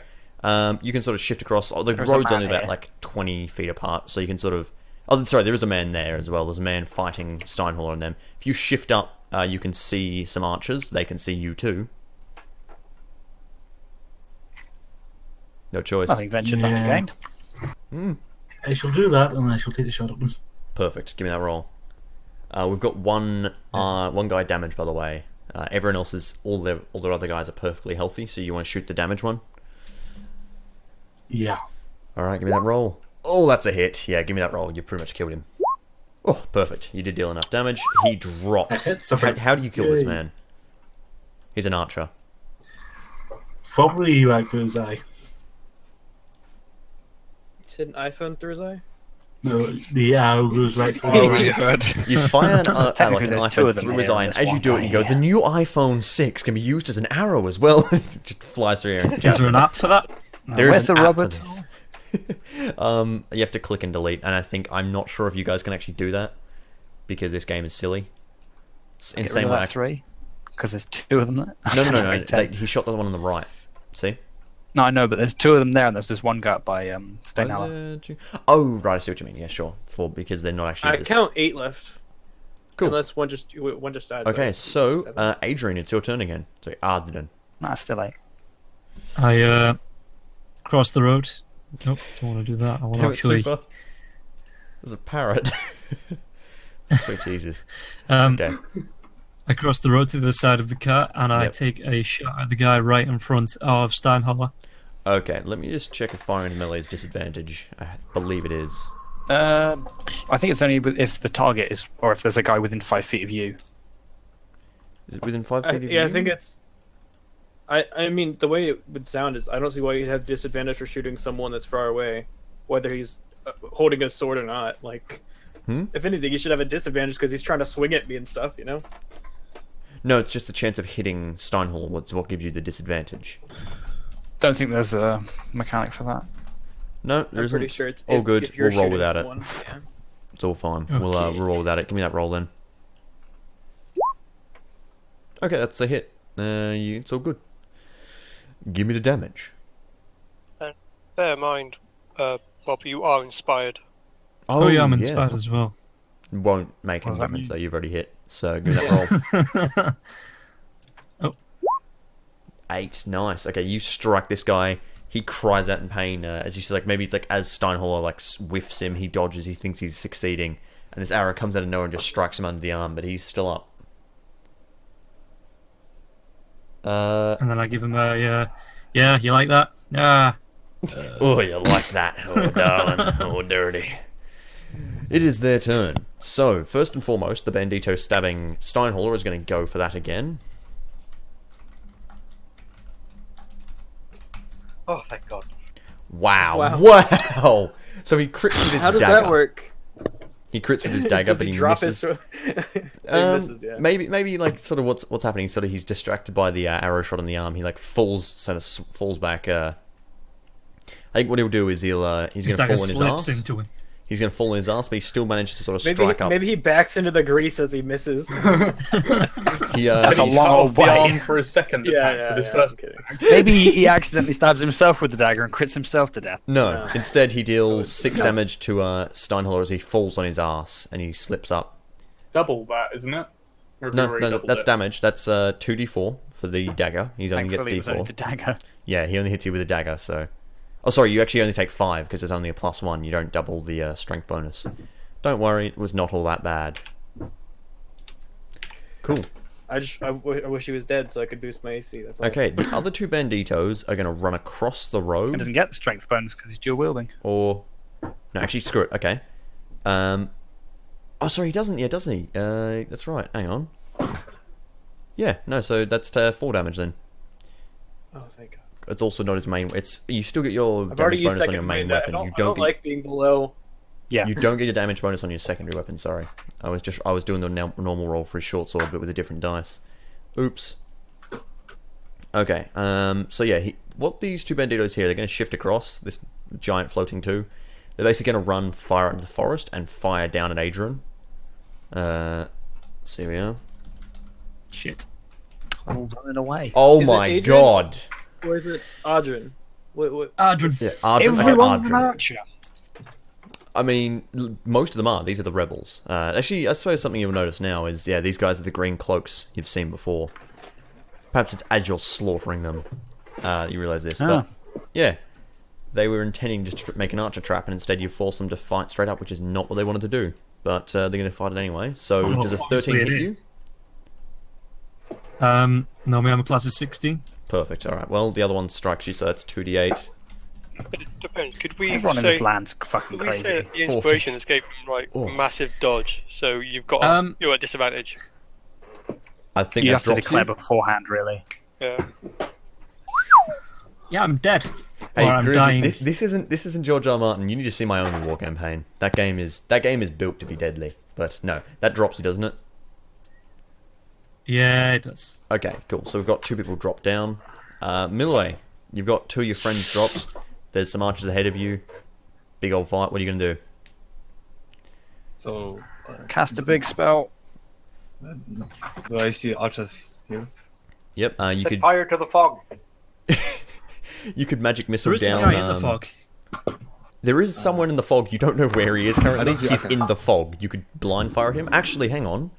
You can sort of shift across. The There's a road's man only about here. like 20 feet apart, so you can sort of. Oh, sorry, there is a man there as well. There's a man fighting Steinhaller and them. If you shift up, you can see some archers. They can see you too. No choice. Nothing ventured, nothing Yeah. gained. I shall do that, and I shall take a shot at them. Perfect. Give me that roll. We've got one guy damaged, by the way. Everyone else is all their other guys are perfectly healthy. So you want to shoot the damaged one? Yeah. All right, give me that roll. Oh, that's a hit. Yeah, give me that roll. You've pretty much killed him. Oh, perfect. You did deal enough damage. He drops. That hits, okay. How do you kill this Yay. man? He's an archer. Probably right through his eye. You said an iPhone through his eye? No, the arrow goes right through Oh, his really eye. hurt. You fire like an Technically, there's two iPhone of them through his here, eye, and and there's as you one do it, guy you go, here. the new iPhone 6 can be used as an arrow as well. It just flies through here. Is there an app for that? There Where's is the an app for rubber this. You have to click and delete, and I'm not sure if you guys can actually do that because this game is silly. It's Get rid insane of way. that 3? Because there's 2 of them there. No. Sorry, 10. He shot the one on the right. See? No, I know, but there's 2 of them there, and there's this one guy up by Steinhaller. Oh, right. I see what you mean. Yeah, sure. Because they're not actually. I count 8 left. Cool. Unless one just died. Okay, it's so 7. Adrian, it's your turn again. So Arden. Nah, still 8. I cross the road. Nope, don't want to do that. I want to actually. There's a parrot. Sweet Jesus. Okay. I cross the road to the side of the car and I Yep. take a shot at the guy right in front of Steinhaller. Okay, let me just check if firing into melee is disadvantage. I believe it is. I think it's only if the target is, or if there's a guy within 5 feet of you. Is it within 5 feet of you? Yeah, I think it's. I mean, the way it would sound is I don't see why you'd have disadvantage for shooting someone that's far away, whether he's holding a sword or not. Like, if anything, you should have a disadvantage because he's trying to swing at me and stuff, you know? No, it's just the chance of hitting Steinhall. What's what gives you the disadvantage? Don't think there's a mechanic for that. No, there I'm isn't. pretty sure it's all if good. you're We'll roll shooting without someone, it. yeah. It's all fine. Okay. We'll roll without it. Give me that roll then. Okay, that's a hit. It's all good. Give me the damage. Bear in mind, Bob, you are inspired. Oh, yeah, I'm inspired as well. Won't make any What does that difference mean? though. You've already hit. So give me that roll. 8, nice. Okay, you strike this guy. He cries out in pain as you see, like maybe it's like as Steinholler like whiffs him, he dodges. He thinks he's succeeding, and this arrow comes out of nowhere and just strikes him under the arm. But he's still up. And then I give him a, yeah, you like that? Ah. Oh, you like that? Oh, darling. Oh, dirty. It is their turn. So, first and foremost, the bandito stabbing Steinholler is going to go for that again. Oh, thank God. Wow. Wow. Wow. So he crits with his How does dagger. that work? He crits with his dagger, Does but he he drop misses. He misses, yeah. Maybe like sort of what's happening. Sort of he's distracted by the arrow shot in the arm. He like falls back. I think what he'll do is he's going to fall on his slips ass. into him. He's going to fall on his ass, but he still manages to sort of strike up. Maybe he backs into the grease as he misses. He That's a He's long off the way. arm for his second attack with his first. I'm kidding. Maybe he accidentally stabs himself with the dagger and crits himself to death. No, No. instead he deals 6 damage to Steinholler as he falls on his ass and he slips up. Double that, isn't it? Or have you No, already no, doubled that's it? damage. That's 2d4 for the dagger. He only gets Thankfully, it was only d4. the dagger. Yeah, he only hits you with a dagger, so... Oh, sorry, you actually only take 5 because it's only a +1. You don't double the strength bonus. Don't worry, it was not all that bad. Cool. I wish he was dead so I could boost my AC. That's all. Okay, the other 2 banditos are going to run across the road. He doesn't get the strength bonus because he's dual wielding. Or... No, actually, screw it. Okay. Oh, sorry, he doesn't. Yeah, doesn't he? That's right. Hang on. Yeah, no, so that's 4 damage then. Oh, thank God. It's also not his main... You still get your I've already damage used bonus on second your main wind. weapon. I You don't don't like being below. Yeah. You don't get your damage bonus on your secondary weapon, sorry. I was doing the normal roll for his short sword, but with a different dice. Oops. Okay, so yeah, what these 2 banditos here, they're going to shift across, this giant floating 2. They're basically going to run, fire into the forest, and fire down at Adrian. So here we are. Shit. I'm all running away. Oh Is it my Adrian? god! Or is it Adrian? What? Adrian. Yeah, Adrian. Everyone's Okay, an Adrian. archer. I mean, most of them are. These are the rebels. Actually, I suppose something you'll notice now is, yeah, these guys are the green cloaks you've seen before. Perhaps it's as you're slaughtering them, you realise this. But, yeah, they were intending to make an archer trap, and instead you force them to fight straight up, which is not what they wanted to do. But they're going to fight it anyway. So, does a 13 hit you? No, my armor class is 16. Perfect, alright. Well, the other one strikes you, so that's 2d8. But it depends. Could we Everyone in say, this land's fucking could we say crazy. that the inspiration has gave him like Oh. massive dodge, so you're at a disadvantage. I think You that have to drops declare you. beforehand, really. Yeah. Yeah, I'm dead. Hey, or I'm Grinch, dying. this isn't George R. R. Martin. You need to see my own war campaign. That game is built to be deadly. But no, that drops you, doesn't it? Yeah, it does. Okay, cool. So we've got 2 people drop down. Milway, you've got 2 of your friends drops. There's some archers ahead of you. Big old fight. What are you gonna do? So, Cast a big spell. do I see archers here? Yep. You Set could fire to the fog. you could magic missile There is a down. guy in the fog. There is someone in the fog. You don't know where he is currently. I think He's okay. in the fog. You could blind fire at him. Actually, hang on.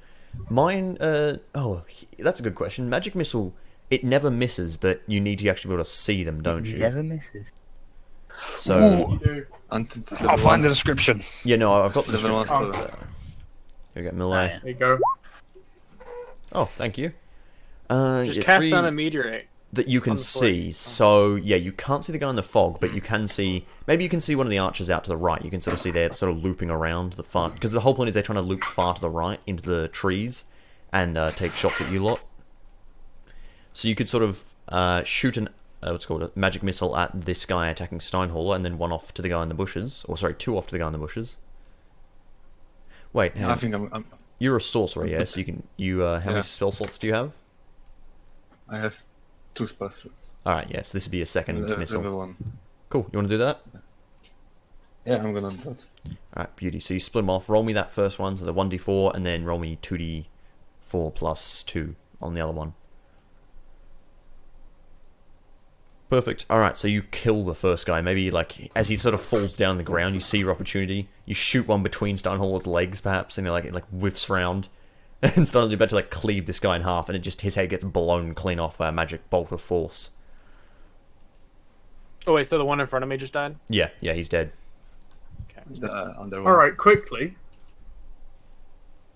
Mine. That's a good question. Magic missile. It never misses, but you need to actually be able to see them, don't you? Never misses. So I'll find the description. yeah, no, I've got the Level description. 1 Here we go, Millet. There you go. Oh, thank you. Just yeah, cast 3 down a meteorite. that you can see. So yeah, you can't see the guy in the fog, but you can see. Maybe you can see one of the archers out to the right. You can sort of see they're sort of looping around the far. Because the whole point is they're trying to loop far to the right into the trees and take shots at you lot. So you could sort of shoot an what's called a magic missile at this guy attacking Steinhauler, and then one off to the guy in the bushes. Or sorry, two off to the guy in the bushes. Wait, I think I'm you're a sorcerer, yes? You can. How many spell slots do you have? I have 2 spell slots. All right, yes. This would be a second missile. Level 1. Cool. You want to do that? Yeah, I'm gonna do that. All right, beauty. So you split them off. Roll me that first one, so the 1d4, and then roll me 2d4 plus 2 on the other one. Perfect. All right, so you kill the first guy. Maybe like as he sort of falls down on the ground, you see your opportunity. You shoot one between Steinhauler's legs, perhaps, and it like whiffs round. And Steinhauler's about to like cleave this guy in half, and it just his head gets blown clean off by a magic bolt of force. Oh wait, so the one in front of me just died? Yeah, he's dead. Okay. All right, quickly.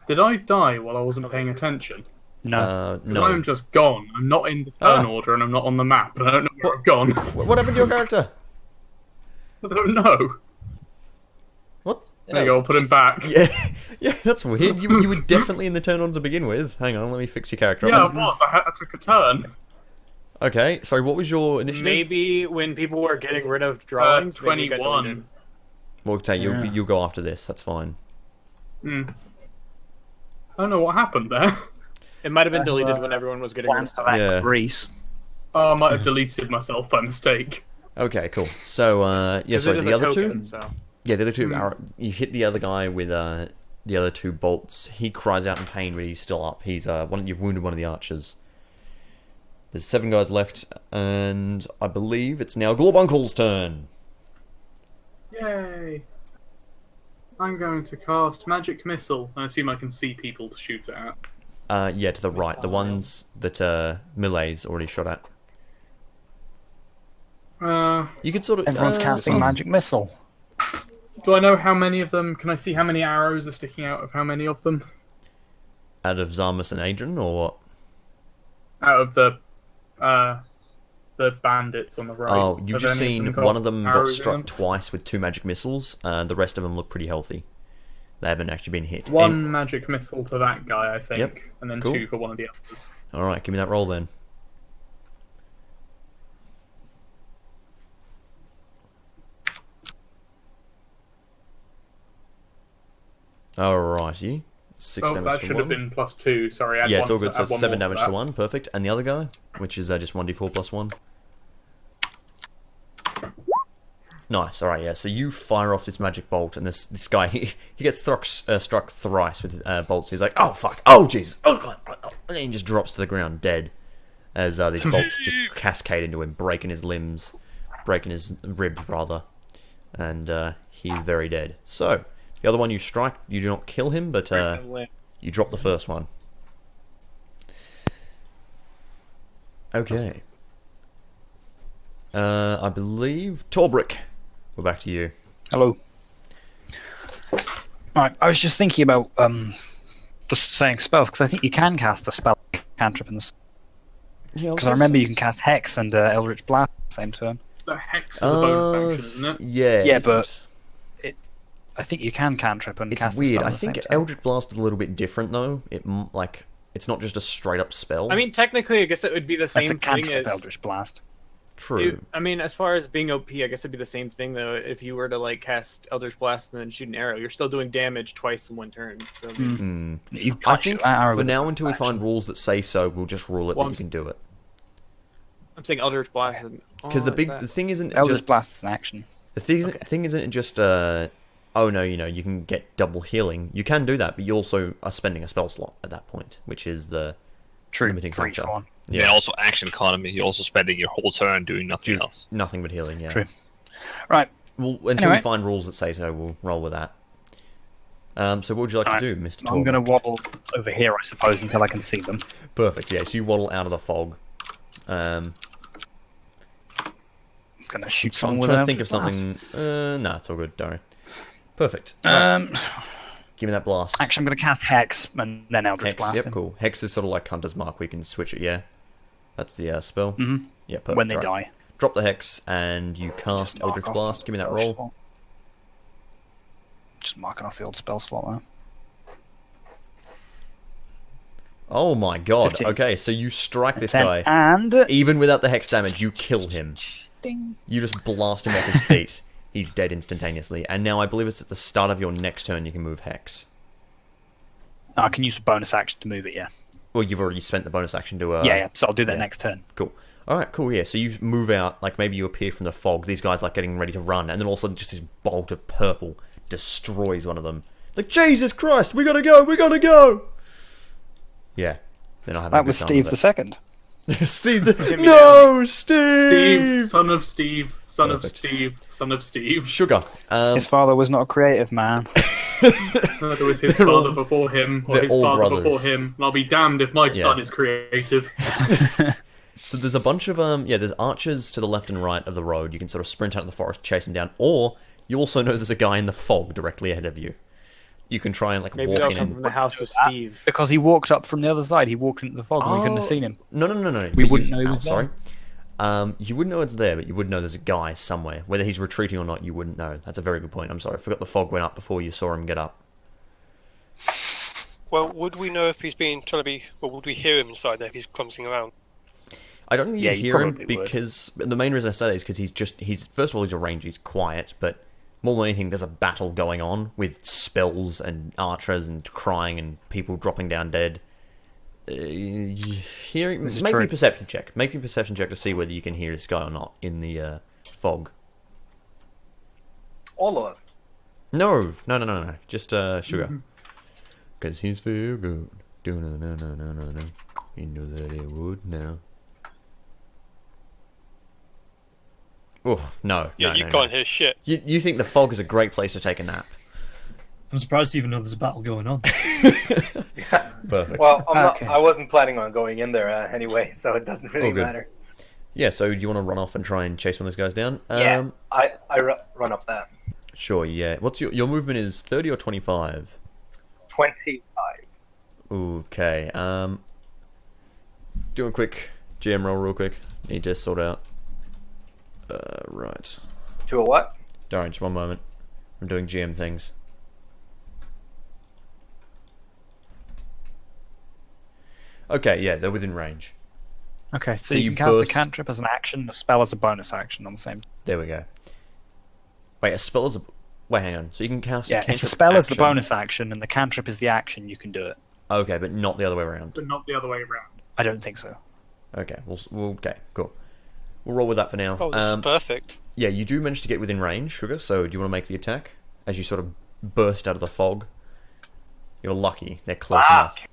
Did I die while I wasn't paying attention? No. No. I'm just gone. I'm not in the turn order, and I'm not on the map, and I don't know where I've gone. What happened to your character? I don't know. What? There you go, I'll put him back. Yeah, that's weird. You were definitely in the turn order to begin with. Hang on, let me fix your character. Yeah, I was. I took a turn. Okay, sorry, what was your initiative? Maybe when people were getting rid of drawings, 21. Well, okay, you'll go after this. That's fine. I don't know what happened there. It might have been deleted when everyone was getting rid of stuff. Yeah. Grease. Oh, I might have deleted myself by mistake. Okay, cool. So, so the other two? So. Yeah, the other two, you hit the other guy with the other 2 bolts. He cries out in pain, but he's still up. You've wounded one of the archers. There's 7 guys left, and I believe it's now Glorbunkle's turn. Yay! I'm going to cast Magic Missile. I assume I can see people to shoot it at. Yeah, to the right. The ones that Millet's already shot at. You could sort of... Everyone's casting Magic Missile. Do I know how many of them? Can I see how many arrows are sticking out of how many of them? Out of Zarmus and Adrian, or what? Out of the bandits on the right. Oh, you've just seen one of them got struck twice with 2 magic missiles, and the rest of them look pretty healthy. They haven't actually been hit. One magic missile to that guy, I think, Yep. and then Cool. 2 for one of the others. Alright, give me that roll then. Alrighty. 6 damage that to should 1. have been +2. Sorry, add Yeah, one it's all to- good. So add one 7 more damage that. to 1. Perfect. And the other guy, which is just 1d4 plus 1. Nice. Alright, yeah. So you fire off this magic bolt, and this guy, he gets struck thrice with bolts. He's like, oh, fuck. Oh, jeez. Oh, and he just drops to the ground dead as these bolts just cascade into him, breaking his limbs, breaking his ribs, rather. And he's very dead. So, the other one you strike, you do not kill him, but you drop the first one. Okay. I believe Torbrick. We're back to you. Hello. Right, I was just thinking about just saying spells, because I think you can cast a spell cantrip in this. Because I remember you can cast Hex and Eldritch Blast at the same turn. The Hex is a bonus action, isn't it? Yeah, but I think you can cantrip and cast weird. a spell I at the same think time. Eldritch Blast is a little bit different though. It's not just a straight up spell. I mean, technically, I guess it would be the same That's a thing cantrip as Eldritch Blast. True. I mean, as far as being OP, I guess it'd be the same thing though. If you were to like cast Eldritch Blast and then shoot an arrow, you're still doing damage twice in one turn. So, I mean, I think for now, until we find rules that say so, we'll just rule it that you can do it. I'm saying Eldritch Blast. Because the thing isn't Eldritch just Blast is an action. the thing isn't just oh no, you can get double healing. You can do that, but you also are spending a spell slot at that point, which is the limiting for each factor. one. Yeah. Also action economy. You're also spending your whole turn doing nothing else. Nothing but healing. Yeah. True. Right. Well, until we find rules that say so, we'll roll with that. So what would you like to do, Mr. I'm Torb? going to waddle over here, I suppose, until I can see them. Perfect. Yeah. So you waddle out of the fog. I'm going to shoot I'm someone with trying to an think of Eldritch something. Nah, it's all good. Don't worry. Perfect. Blast. Give me that blast. Actually, I'm going to cast Hex and then Eldritch Hex. Blast Yep. him. Cool. Hex is sort of like Hunter's Mark. We can switch it. Yeah. That's the spell. Mm-hmm. Yeah, perfect. When they right. die. Drop the hex and you cast Eldritch Blast. Give me that roll. Just marking off the old spell slot there. Oh my god. 15. Okay, so you strike this 10, guy. and even without the hex damage, you kill him. Ding. You just blast him off his feet. He's dead instantaneously. And now I believe it's at the start of your next turn you can move hex. I can use a bonus action to move it, yeah. Well, you've already spent the bonus action to... yeah, so I'll do that next turn. Cool. Alright, cool, yeah. So you move out, like maybe you appear from the fog. These guys like getting ready to run. And then all of a sudden just this bolt of purple destroys one of them. Like, Jesus Christ, we gotta go, we gotta go! Yeah. Then I have that was Steve the second. Steve the... No, Steve! Steve, son of Steve, son of Steve, son of Steve. Sugar. His father was not a creative man. There was his father before him, or his father brothers. before him. And I'll be damned if my son is creative. So there's a bunch of there's archers to the left and right of the road. You can sort of sprint out of the forest, chase them down, or you also know there's a guy in the fog directly ahead of you. You can try and like Maybe walk they'll in. come from the house of Steve. Because he walked up from the other side. He walked into the fog and we couldn't have seen him. No. We wouldn't know he was sorry. You wouldn't know it's there, but you would know there's a guy somewhere. Whether he's retreating or not, you wouldn't know. That's a very good point. I'm sorry. I forgot the fog went up before you saw him get up. Well, would we know if he's being trying to be, or would we hear him inside there if he's clumsing around? I don't think Yeah, you you hear him probably would. because the main reason I say that is because he's first of all he's a range, he's quiet, but more than anything there's a battle going on with spells and archers and crying and people dropping down dead. Hearing, make me a perception check. Make me a perception check to see whether you can hear this guy or not in the fog. All of us. No. Just Sugar. Because he's very good. No. He knew that he would now. Oh, no. Yeah, you can't hear shit. You think the fog is a great place to take a nap. I'm surprised you even know there's a battle going on. Perfect. Well, I wasn't planning on going in there anyway, so it doesn't really matter. Yeah, so do you want to run off and try and chase one of those guys down? Yeah, I run up that. Sure, yeah. What's your movement is 30 or 25? 25. Okay, do a quick GM roll real quick. Need to sort out. Right. To a what? Darren, just one moment. I'm doing GM things. Okay, yeah, they're within range. Okay, so you can cast burst- a cantrip as an action, a spell as a bonus action on the same. There we go. Wait, a spell is a... Wait, hang on. So you can cast a Yeah, if cantrip the spell is the action. bonus action and the cantrip is the action, you can do it. Okay, but not the other way around. But not the other way around. I don't think so. Okay, okay, cool. We'll roll with that for now. Oh, this is perfect. Yeah, you do manage to get within range, Sugar, so do you want to make the attack? As you sort of burst out of the fog. You're lucky. They're close enough.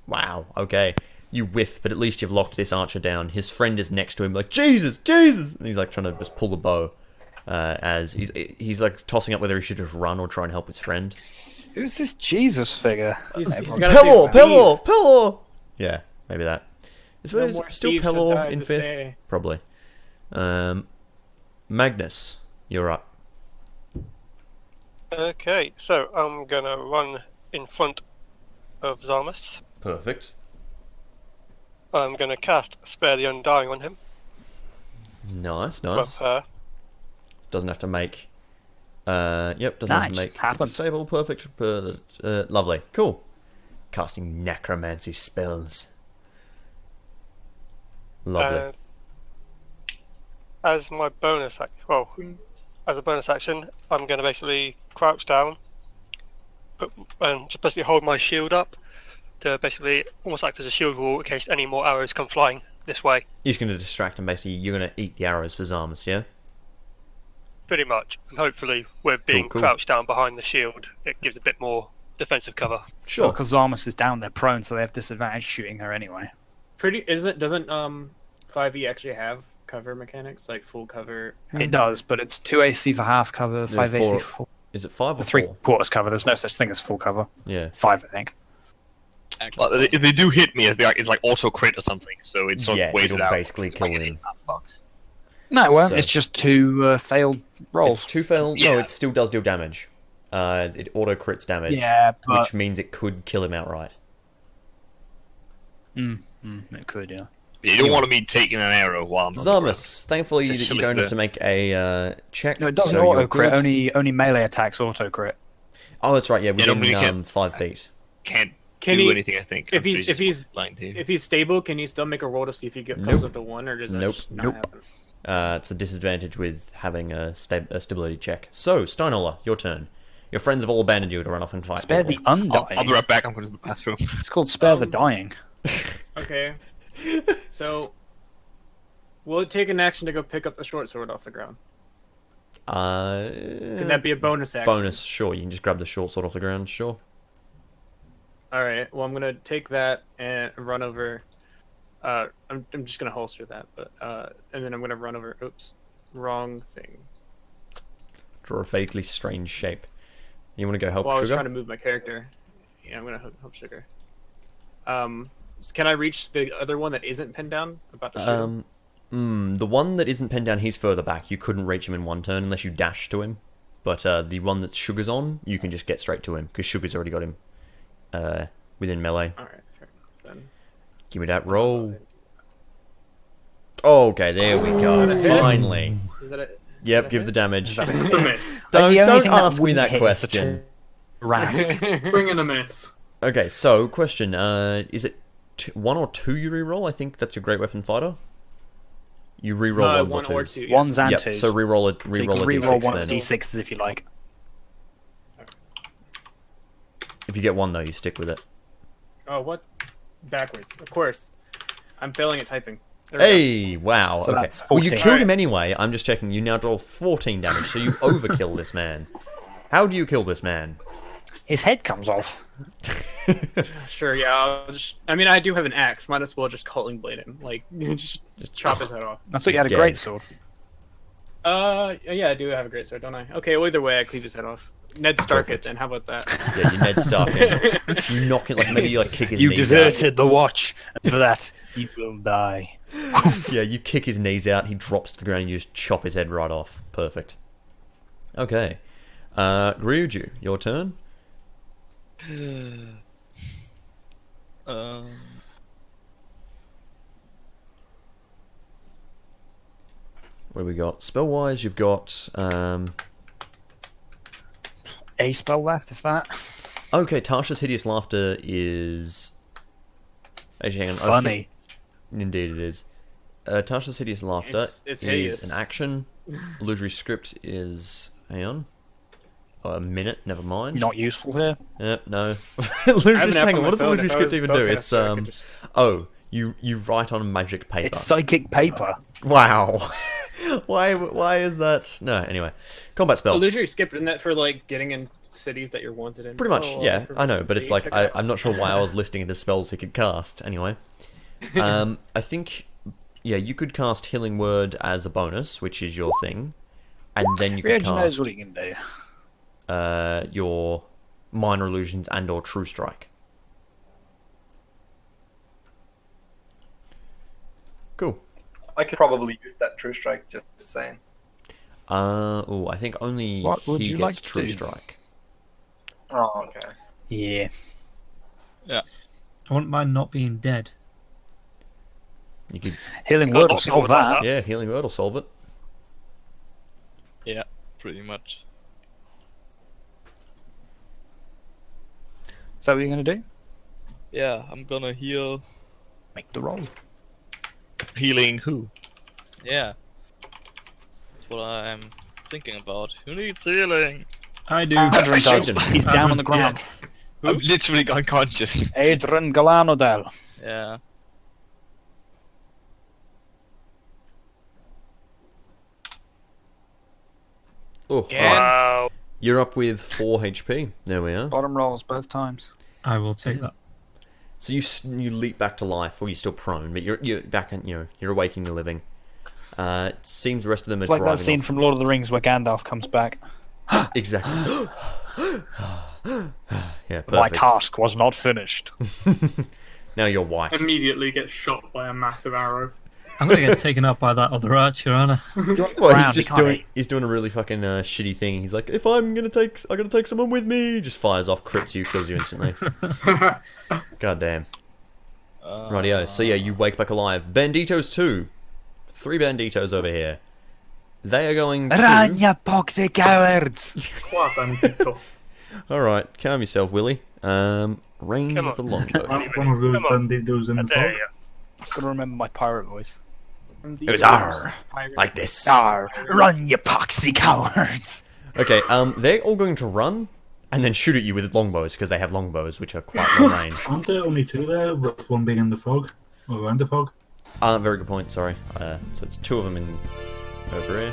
Wow, okay. You whiff, but at least you've locked this archer down. His friend is next to him like, Jesus! And he's like trying to just pull the bow. As he's like tossing up whether he should just run or try and help his friend. Who's this Jesus figure? Pillow! Yeah, maybe that. Is No it more still Steve should Pillow die in this 5th? day. Probably. Magnus, you're up. Okay, so I'm gonna run in front of Zarmus. Perfect. I'm gonna cast Spare the Undying on him. Nice. Well, her. Doesn't have to make... doesn't have to make... happens. Stable, perfect, lovely. Cool. Casting necromancy spells. Lovely. As my bonus as a bonus action, I'm going to basically crouch down and just basically hold my shield up to basically almost act as a shield wall in case any more arrows come flying this way. You're just going to distract him, basically. You're going to eat the arrows for Zarmus, yeah? Pretty much. And hopefully, we're being Cool. crouched down behind the shield. It gives a bit more defensive cover. Sure. Because Zarmus is down, they're prone, so they have disadvantage shooting her anyway. Doesn't 5e actually have cover mechanics, like full cover? It does, but it's 2 AC for half cover, 5 AC for full. Is it 5 or 3 4? quarters cover. There's no such thing as full cover. Yeah. 5, I think. Well, if they do hit me, it's like auto crit or something, so it sort of weighs it it'll out. basically kill him. No, it won't. So- It's just 2 failed rolls. It's 2 fail. No, it still does deal damage. It auto crits damage. Yeah, but... Which means it could kill him outright. It could, yeah. You don't want me taking an arrow while I'm on the ground. Zarmus, thankfully you Essentially don't have to make a check. No, it doesn't so you're auto crit. good. Only melee attacks auto crit. Oh, that's right. Yeah, within really can't- 5 feet. Can't Can do he- anything, I think. If he's blind to you. if he's stable, can he still make a roll to see if he comes Nope. up to 1, or does that Nope. just not Nope. happen? It's a disadvantage with having a stability check. So, Steinola, your turn. Your friends have all abandoned you to run off and fight. Spare the people. undying. I'll be right back. I'm going to the bathroom. It's called spare the dying. Okay. So, will it take an action to go pick up the short sword off the ground? Can that be a bonus action? Bonus, sure. You can just grab the short sword off the ground, sure. All right. Well, I'm gonna take that and run over. I'm just gonna holster that, but and then I'm gonna run over. Oops, wrong thing. Draw a vaguely strange shape. You want to go help Well, I was Sugar? trying to move my character. Yeah, I'm gonna help Sugar. Can I reach the other one that isn't pinned down? About to shoot him? The one that isn't pinned down, he's further back. You couldn't reach him in one turn unless you dash to him. But the one that Sugar's on, you can just get straight to him, because Sugar's already got him within melee. All right, fair enough then. Give me that roll. Okay, there we go. Finally. Is that a, Yep, give the damage. It's a miss. Don't The only thing ask me wouldn't that hit is the question. Rask. Bring in a miss. Okay, so question: is it 1 or 2 you reroll? I think that's your great weapon fighter. You reroll ones 1 or or 2s. 2. Yeah. Ones and Yep. twos. So reroll it. So you Reroll can a reroll d6 one then. of the d6s if you like. If you get 1 though, you stick with it. Oh, what? Backwards. Of course. I'm failing at typing. There we Hey, wow. So okay. that's Well, you 14. killed him anyway. I'm just checking. You now draw 14 damage, so you overkill this man. How do you kill this man? His head comes off. go. Sure, yeah. I'll just. I mean, I do have an axe. Might as well just calling blade him. Like, just chop his head off. I thought you had a Dead. great sword. Yeah, I do have a great sword, don't I? Okay, well, either way, I cleave his head off. Ned Stark Perfect. it then. How about that? Yeah, you Ned Stark him. You knock it, like maybe you like kick his You knees out. deserted the watch, and for that, you will die. Yeah, you kick his knees out, he drops to the ground, and you just chop his head right off. Perfect. Okay. Ryuju, your turn. What do we got? Spell-wise, you've got... A spell left, if that. Okay, Tasha's Hideous Laughter is... Actually, hang on. Funny. Indeed it is. Tasha's Hideous Laughter It's is hideous. an action. Illusory Script is... Hang on. A minute, never mind. Not useful here. Yep, no. I have Illusory, an app hang on on, my what does phone. Illusory If I Script was even a do? spellcaster, It's, I could just- oh, you write on magic paper. It's psychic paper. Wow. Why is that? No, anyway. Combat spell. Illusory skip, isn't that for, like, getting in cities that you're wanted in? Pretty much, Oh, yeah, I know, but it's like, check it out. I'm not sure why I was listing it as spells he could cast, anyway. I think, yeah, you could cast Healing Word as a bonus, which is your thing, and then you could Ryuju knows cast what he can do. your Minor Illusions and or True Strike. Cool. I could probably use that True Strike, just saying. I think only What would he you gets like to True do? Strike. Oh, okay. Yeah. I wouldn't mind not being dead. You could, Healing Word will solve that. yeah, Healing Word will solve it. Yeah, pretty much. So what are you going to do? Yeah, I'm gonna heal. Make the roll. Healing who? Yeah. That's what I'm thinking about. Who needs healing? I do. Adrian does. He's down on the ground. I'm literally unconscious. Adrian Galanodel. Yeah. Oh, Again? Wow. you're up with 4 HP. There we are. Bottom rolls both times. I will take that. So you leap back to life, or you're still prone, but you're back and you're awaking the living. It seems the rest of them are It's like driving that scene off. from Lord of the Rings where Gandalf comes back. Exactly. Yeah, perfect. My task was not finished. Now you're white. Immediately gets shot by a massive arrow. I'm gonna get taken out by that other archer, aren't I? Well, Round, he's he can't he's doing a really fucking shitty thing. He's like, if I'm gonna take someone with me. Just fires off, crits you, kills you instantly. God damn. Rightio. So yeah, you wake back alive. Banditos 2. 3 banditos over here. They are going to... Run, you poxy cowards! Qua bandito. Alright, calm yourself, Willy. Range of the longbow. One of those banditos in the fog. I've got to remember my pirate voice. It was R, like this. Arr, run, you poxy cowards! Okay, they're all going to run and then shoot at you with longbows because they have longbows, which are quite long range. Aren't there only 2 there, with one being in the fog? Or around the fog? Very good point, sorry. So it's 2 of them in over here.